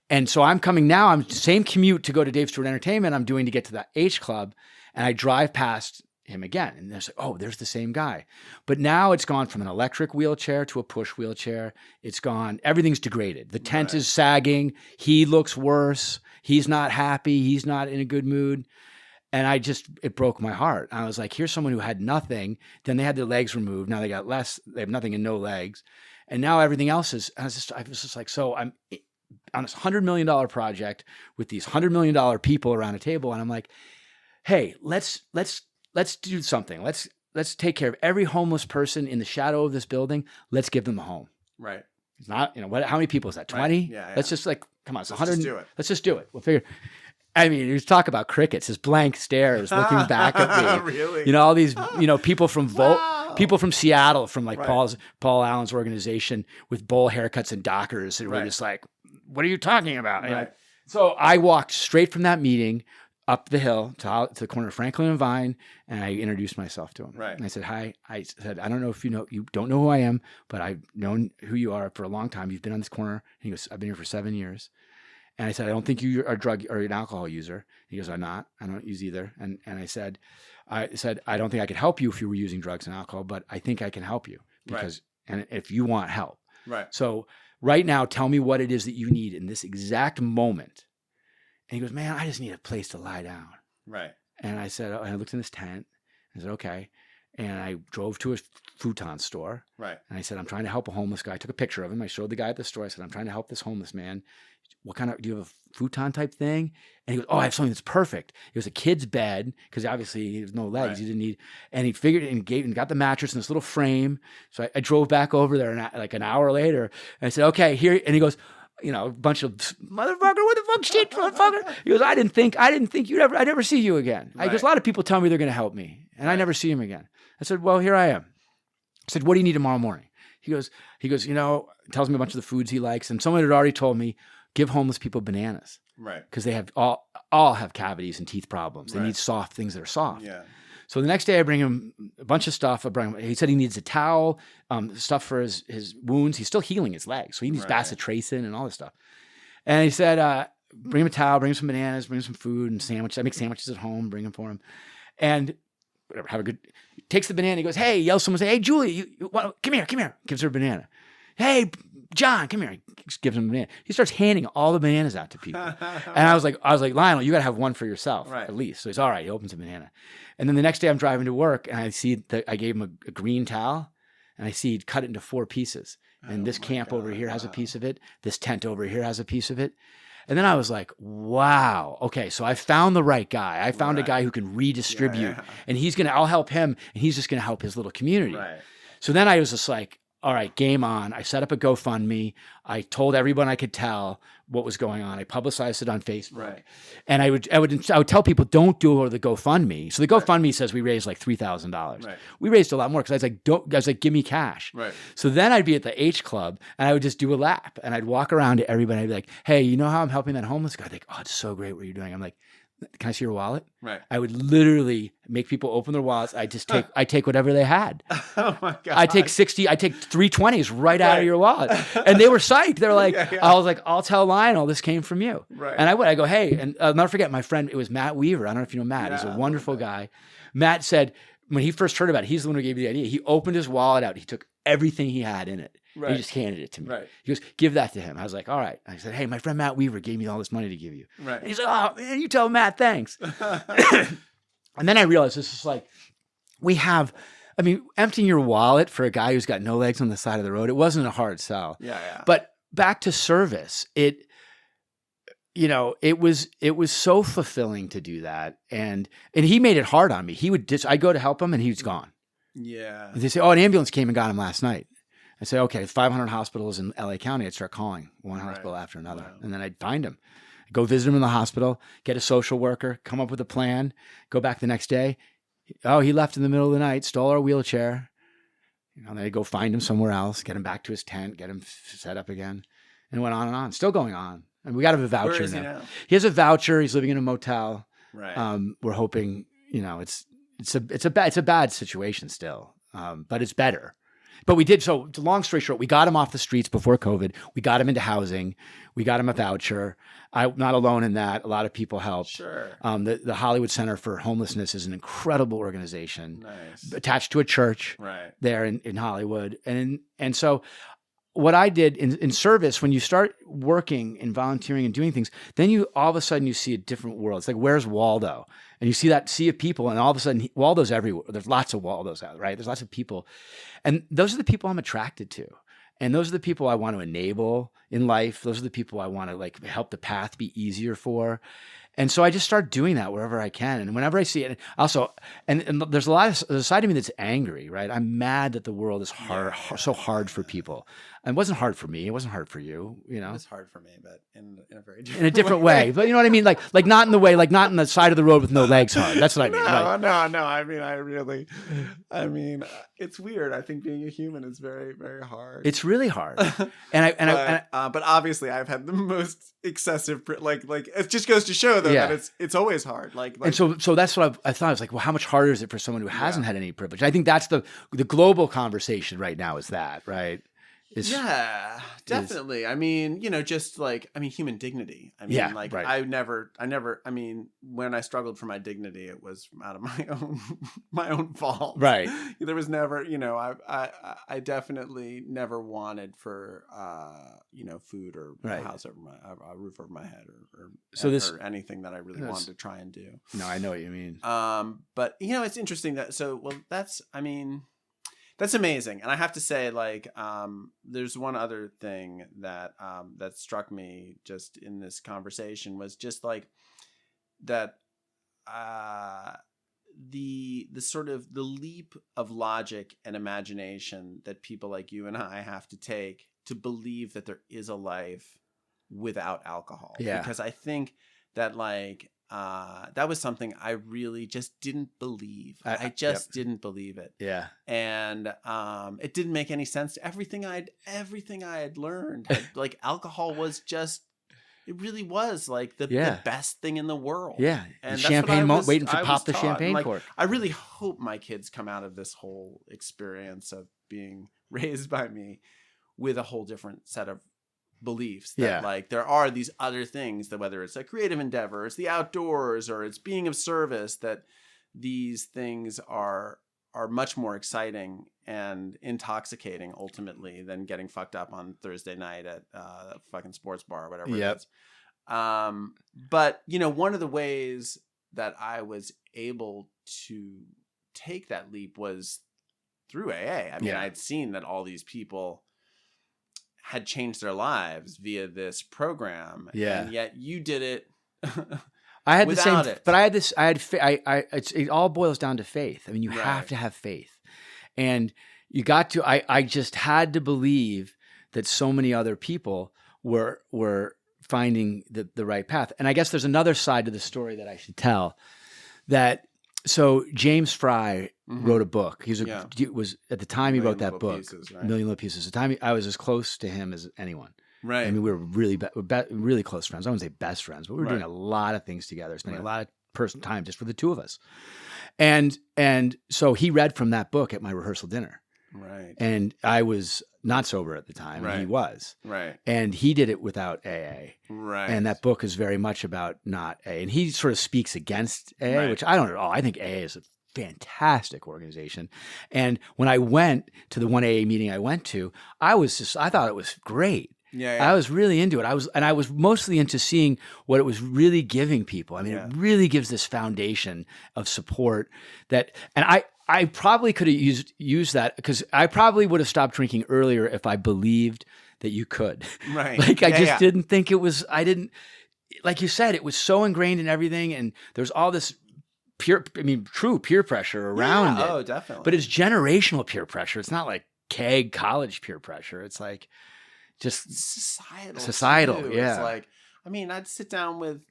And so I'm coming now, I'm same commute to go to Dave Stewart Entertainment I'm doing to get to the H Club. And I drive past him again. And there's like, oh, there's the same guy. But now it's gone from an electric wheelchair to a push wheelchair. It's gone, everything's degraded. The tent is sagging. He looks worse. He's not happy. He's not in a good mood. And it broke my heart. I was like, here's someone who had nothing. Then they had their legs removed. Now they got less. They have nothing and no legs. And now everything else is, I was just like, so I'm on this $100 million project with these $100 million people around a table. And I'm like, hey, let's do something. Let's take care of every homeless person in the shadow of this building. Let's give them a home. Right. It's not, how many people is that? 20? Right. Yeah. Let's just come on. It's 100. Just do it. Let's just do it. We'll figure. I mean, you talk about crickets, his blank stares looking back at me. Really? All these, people from people from Seattle, from like Paul Allen's organization with bowl haircuts and Dockers. And we're just like, what are you talking about? Right. So I walked straight from that meeting up the hill to the corner of Franklin and Vine, and I introduced myself to him. Right. And I said, hi. I said, I don't know if you don't know who I am, but I've known who you are for a long time. You've been on this corner. And he goes, I've been here for 7 years. And I said, I don't think you are a drug or an alcohol user. He goes, I'm not. I don't use either. And I said, I don't think I could help you if you were using drugs and alcohol, but I think I can help you because, and if you want help. Right. So right now, tell me what it is that you need in this exact moment. And he goes, man, I just need a place to lie down. Right. And I said, I looked in this tent. I said, okay. And I drove to a futon store. Right. And I said, I'm trying to help a homeless guy. I took a picture of him. I showed the guy at the store. I said, I'm trying to help this homeless man. Do you have a futon type thing? And he goes, oh, I have something that's perfect. It was a kid's bed because obviously he has no legs. Right. He didn't need, and he figured and got the mattress in this little frame. So I drove back over there like an hour later. And I said, okay, here. And he goes, a bunch of motherfucker, what the fuck shit, motherfucker. He goes, I didn't think I'd never see you again. Right. I guess a lot of people tell me they're going to help me and I never see him again. I said, well, here I am. I said, what do you need tomorrow morning? He goes, tells me a bunch of the foods he likes. And someone had already told me, give homeless people bananas. Right. Because they have all have cavities and teeth problems. They need soft things that are soft. Yeah. So the next day I bring him a bunch of stuff. He said he needs a towel, stuff for his wounds. He's still healing his legs. So he needs bacitracin and all this stuff. And he said, bring him a towel, bring him some bananas, bring him some food and sandwiches. I make sandwiches at home, bring them for him. And whatever, takes the banana. He goes, hey, yells someone, say, hey, Julie, come here. Gives her a banana. Hey, John, come here. He just gives him a banana. He starts handing all the bananas out to people. And I was like, Lionel, you got to have one for yourself at least. So he's all right. He opens a banana. And then the next day I'm driving to work and I see that I gave him a green towel and I see he'd cut it into 4 pieces. And this camp over here has a piece of it. This tent over here has a piece of it. And then I was like, wow, okay, so I found the right guy. I found a guy who can redistribute and I'll help him and he's just going to help his little community. Right. So then I was just like, all right, game on. I set up a GoFundMe. I told everyone I could tell what was going on. I publicized it on Facebook. Right. And I would tell people, don't do the GoFundMe. So the GoFundMe says we raised like $3,000. Right. We raised a lot more because I was like, give me cash. Right. So then I'd be at the H Club and I would just do a lap and I'd walk around to everybody. I'd be like, hey, you know how I'm helping that homeless guy? They're like, oh, it's so great what you're doing. I'm like, can I see your wallet? Right. I would literally make people open their wallets. I take whatever they had. Oh my God. I take 320s right out of your wallet. And they were psyched. They're like, I was like, I'll tell Lionel this came from you. Right. And I go, hey, and I'll never forget my friend, it was Matt Weaver. I don't know if you know Matt. He's a wonderful guy. Matt said, when he first heard about it, he's the one who gave me the idea. He opened his wallet out. He took everything he had in it. Right. He just handed it to me. Right. He goes, give that to him. I was like, all right. I said, hey, my friend Matt Weaver gave me all this money to give you. Right. And he's like, oh, man, you tell Matt thanks. And then I realized this is like, emptying your wallet for a guy who's got no legs on the side of the road, it wasn't a hard sell. Yeah. But back to service, it was so fulfilling to do that. And he made it hard on me. I'd go to help him and he was gone. Yeah. And they say, oh, an ambulance came and got him last night. I say, okay, 500 hospitals in LA County. I'd start calling one hospital after another. Wow. And then I'd find him, go visit him in the hospital, get a social worker, come up with a plan, go back the next day. Oh, he left in the middle of the night, stole our wheelchair. And then I'd go find him somewhere else, get him back to his tent, get him set up again. And it went on and on, still going on. And we got him a voucher. Where is he now? He has a voucher. He's living in a motel. Right. We're hoping, it's a bad situation still, but it's better. But we did, so long story short, we got him off the streets before COVID. We got him into housing. We got him a voucher. I'm not alone in that. A lot of people helped. Sure. The Hollywood Center for Homelessness is an incredible organization. Nice. Attached to a church there in Hollywood. And so what I did in service, when you start working and volunteering and doing things, then you all of a sudden you see a different world. It's like, where's Waldo? And you see that sea of people, and all of a sudden Waldo's everywhere. There's lots of Waldos out, right? There's lots of people. And those are the people I'm attracted to. And those are the people I want to enable in life. Those are the people I want to help the path be easier for. And so I just start doing that wherever I can. And whenever I see it, also, and there's there's a side of me that's angry, right? I'm mad that the world is so hard for people. And it wasn't hard for me. It wasn't hard for you, It was hard for me, but in a very different in a different way. But you know what I mean? Like not in the way, not in the side of the road with no legs hard. That's what I mean. No. It's weird. I think being a human is very, very hard. It's really hard. But obviously I've had the most excessive, it just goes to show though that it's always hard. And so that's what I thought. I was like, well, how much harder is it for someone who hasn't had any privilege? I think that's the global conversation right now is that, right? Definitely. Human dignity. When I struggled for my dignity, it was out of my own fault. Right. There was never, I definitely never wanted for, food or a house over a roof over my head or anything that I really wanted to try and do. No, I know what you mean. But it's interesting that's amazing. And I have to say, there's one other thing that struck me just in this conversation was just that the sort of the leap of logic and imagination that people like you and I have to take to believe that there is a life without alcohol. Yeah. Because I think that that was something I really just didn't believe. I just didn't believe it. Yeah. And it didn't make any sense to everything I had learned. Alcohol was just, it really was the best thing in the world. Yeah. And champagne waiting to pop the champagne cork. I really hope my kids come out of this whole experience of being raised by me with a whole different set of beliefs that there are these other things, that whether it's a creative endeavor, it's the outdoors, or it's being of service, that these things are are much more exciting and intoxicating ultimately than getting fucked up on Thursday night at a fucking sports bar or whatever it is. But one of the ways that I was able to take that leap was through AA. I mean, I'd seen that all these people had changed their lives via this program. Yeah. And yet you did it. I had the same, it. but it all boils down to faith. I mean, you have to have faith, and you got to, I just had to believe that so many other people were finding the right path. And I guess there's another side to the story that I should tell. So James Fry wrote a book. He was at the time he wrote that book, Million Little Pieces. At the time I was as close to him as anyone. Right. I mean, we were really close friends. I wouldn't say best friends, but we were doing a lot of things together, spending a lot of time just for the two of us. And so he read from that book at my rehearsal dinner. Right. And I was not sober at the time, and he was. Right. And he did it without AA. Right. And that book is very much about not AA. And he sort of speaks against AA, which I don't at all. I think AA is a fantastic organization. And when I went to the one AA meeting I went to, I thought it was great. Yeah. I was really into it. I was mostly into seeing what it was really giving people. I mean, it really gives this foundation of support and I probably could have used that, because I probably would have stopped drinking earlier if I believed that you could. Right. Like I just didn't think like you said, it was so ingrained in everything, and there's all this true peer pressure around it. Oh, definitely. But it's generational peer pressure. It's not like keg college peer pressure. It's like just societal. Too. Yeah. It's like, I mean, I'd sit down with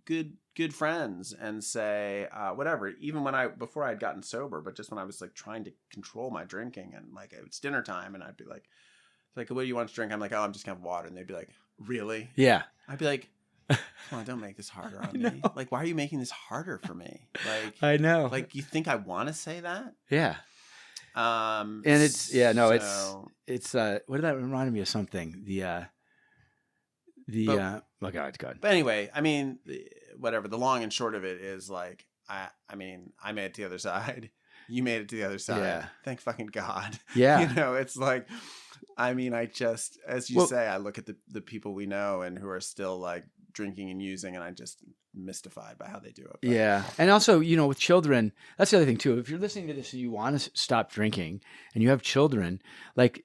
good friends and say whatever, even before I'd gotten sober, but just when I was like trying to control my drinking, and like it's dinner time and I'd be like, what do you want to drink? I'm like, oh, I'm just gonna have water. And they'd be like, really? Yeah. I'd be like, come on, don't make this harder on me. Like, why are you making this harder for me? Like, I know. Like, you think I want to say that? Yeah. And it's what did that remind me of? Something oh God. But anyway, I mean, whatever. The long and short of it is like, I mean, I made it to the other side. You made it to the other side. Yeah. Thank fucking God. Yeah. It's like, I mean, I just, as you say, I look at the people we know and who are still like drinking and using, and I just mystified by how they do it. But. Yeah. And also, with children, that's the other thing too. If you're listening to this and you want to stop drinking and you have children, like,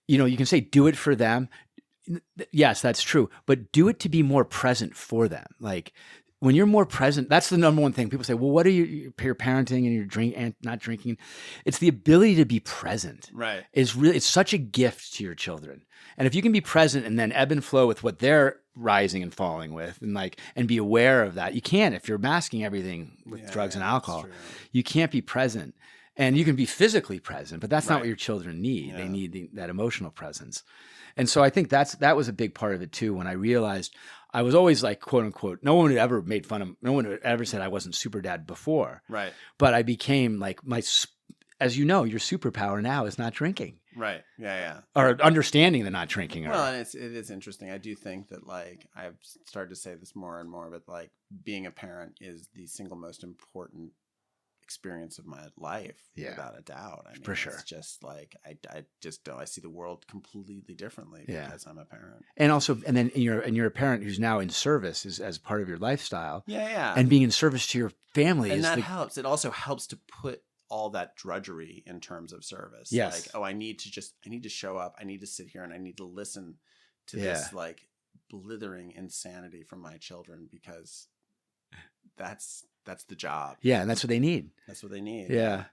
you can say, do it for them. Yes, that's true. But do it to be more present for them. Like, when you're more present, that's the number one thing. People say, well, what are your parenting and your and not drinking? It's the ability to be present. Right. It's such a gift to your children. And if you can be present and then ebb and flow with what they're rising and falling with, and be aware of that. You can't if you're masking everything with drugs and alcohol. You can't be present. And you can be physically present, but that's not what your children need. Yeah. They need that emotional presence. And so I think that was a big part of it too. When I realized I was always like, quote unquote, no one had ever made fun of, no one had ever said I wasn't super dad before. Right. But I became like as you know, your superpower now is not drinking. Right. Yeah. Or understanding the not drinking. Well, and it is interesting. I do think that like I've started to say this more and more, but like being a parent is the single most important experience of my life, without a doubt. I mean, for sure. It's just like I just don't. I see the world completely differently because I'm a parent. And also, and then you're a parent who's now in service as part of your lifestyle. Yeah. And being in service to your family, and that helps. It also helps to put all that drudgery in terms of service. Yes. Like, I need to show up. I need to sit here and I need to listen to this like blithering insanity from my children, because that's the job. Yeah, and that's what they need. That's what they need. Yeah.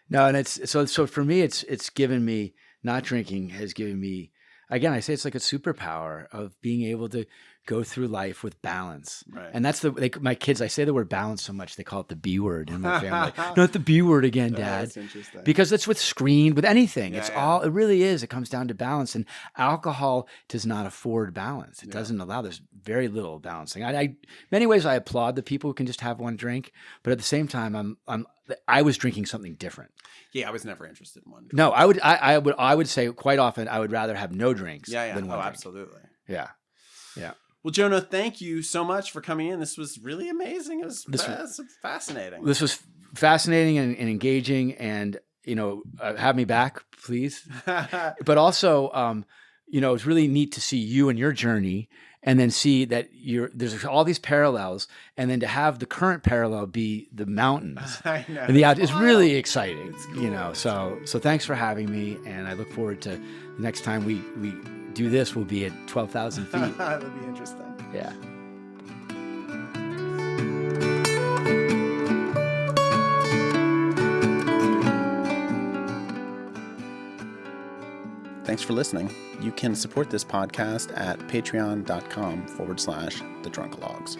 No, and it's so for me, it's given me, not drinking has given me, again, I say it's like a superpower of being able to go through life with balance. Right. And that's my kids, I say the word balance so much, they call it the B word in my family. Not the B word again, Dad. That's interesting. Because it's with anything. It really is. It comes down to balance. And alcohol does not afford balance. It doesn't allow, there's very little balancing. Many ways I applaud the people who can just have one drink, but at the same time, I was drinking something different. Yeah, I was never interested in one drink. No, I would say quite often I would rather have no drinks than one drink. Absolutely. Yeah. Well, Jono, thank you so much for coming in. This was really amazing. It was fascinating. This was fascinating and engaging, and have me back, please. But also, it's really neat to see you and your journey, and then see that there's all these parallels, and then to have the current parallel be the mountains. I know. And it's really exciting, So thanks for having me, and I look forward to the next time we do this. We'll be at 12,000 feet. That'll be interesting. Yeah. Thanks for listening. You can support this podcast at patreon.com/thedrunkalogs.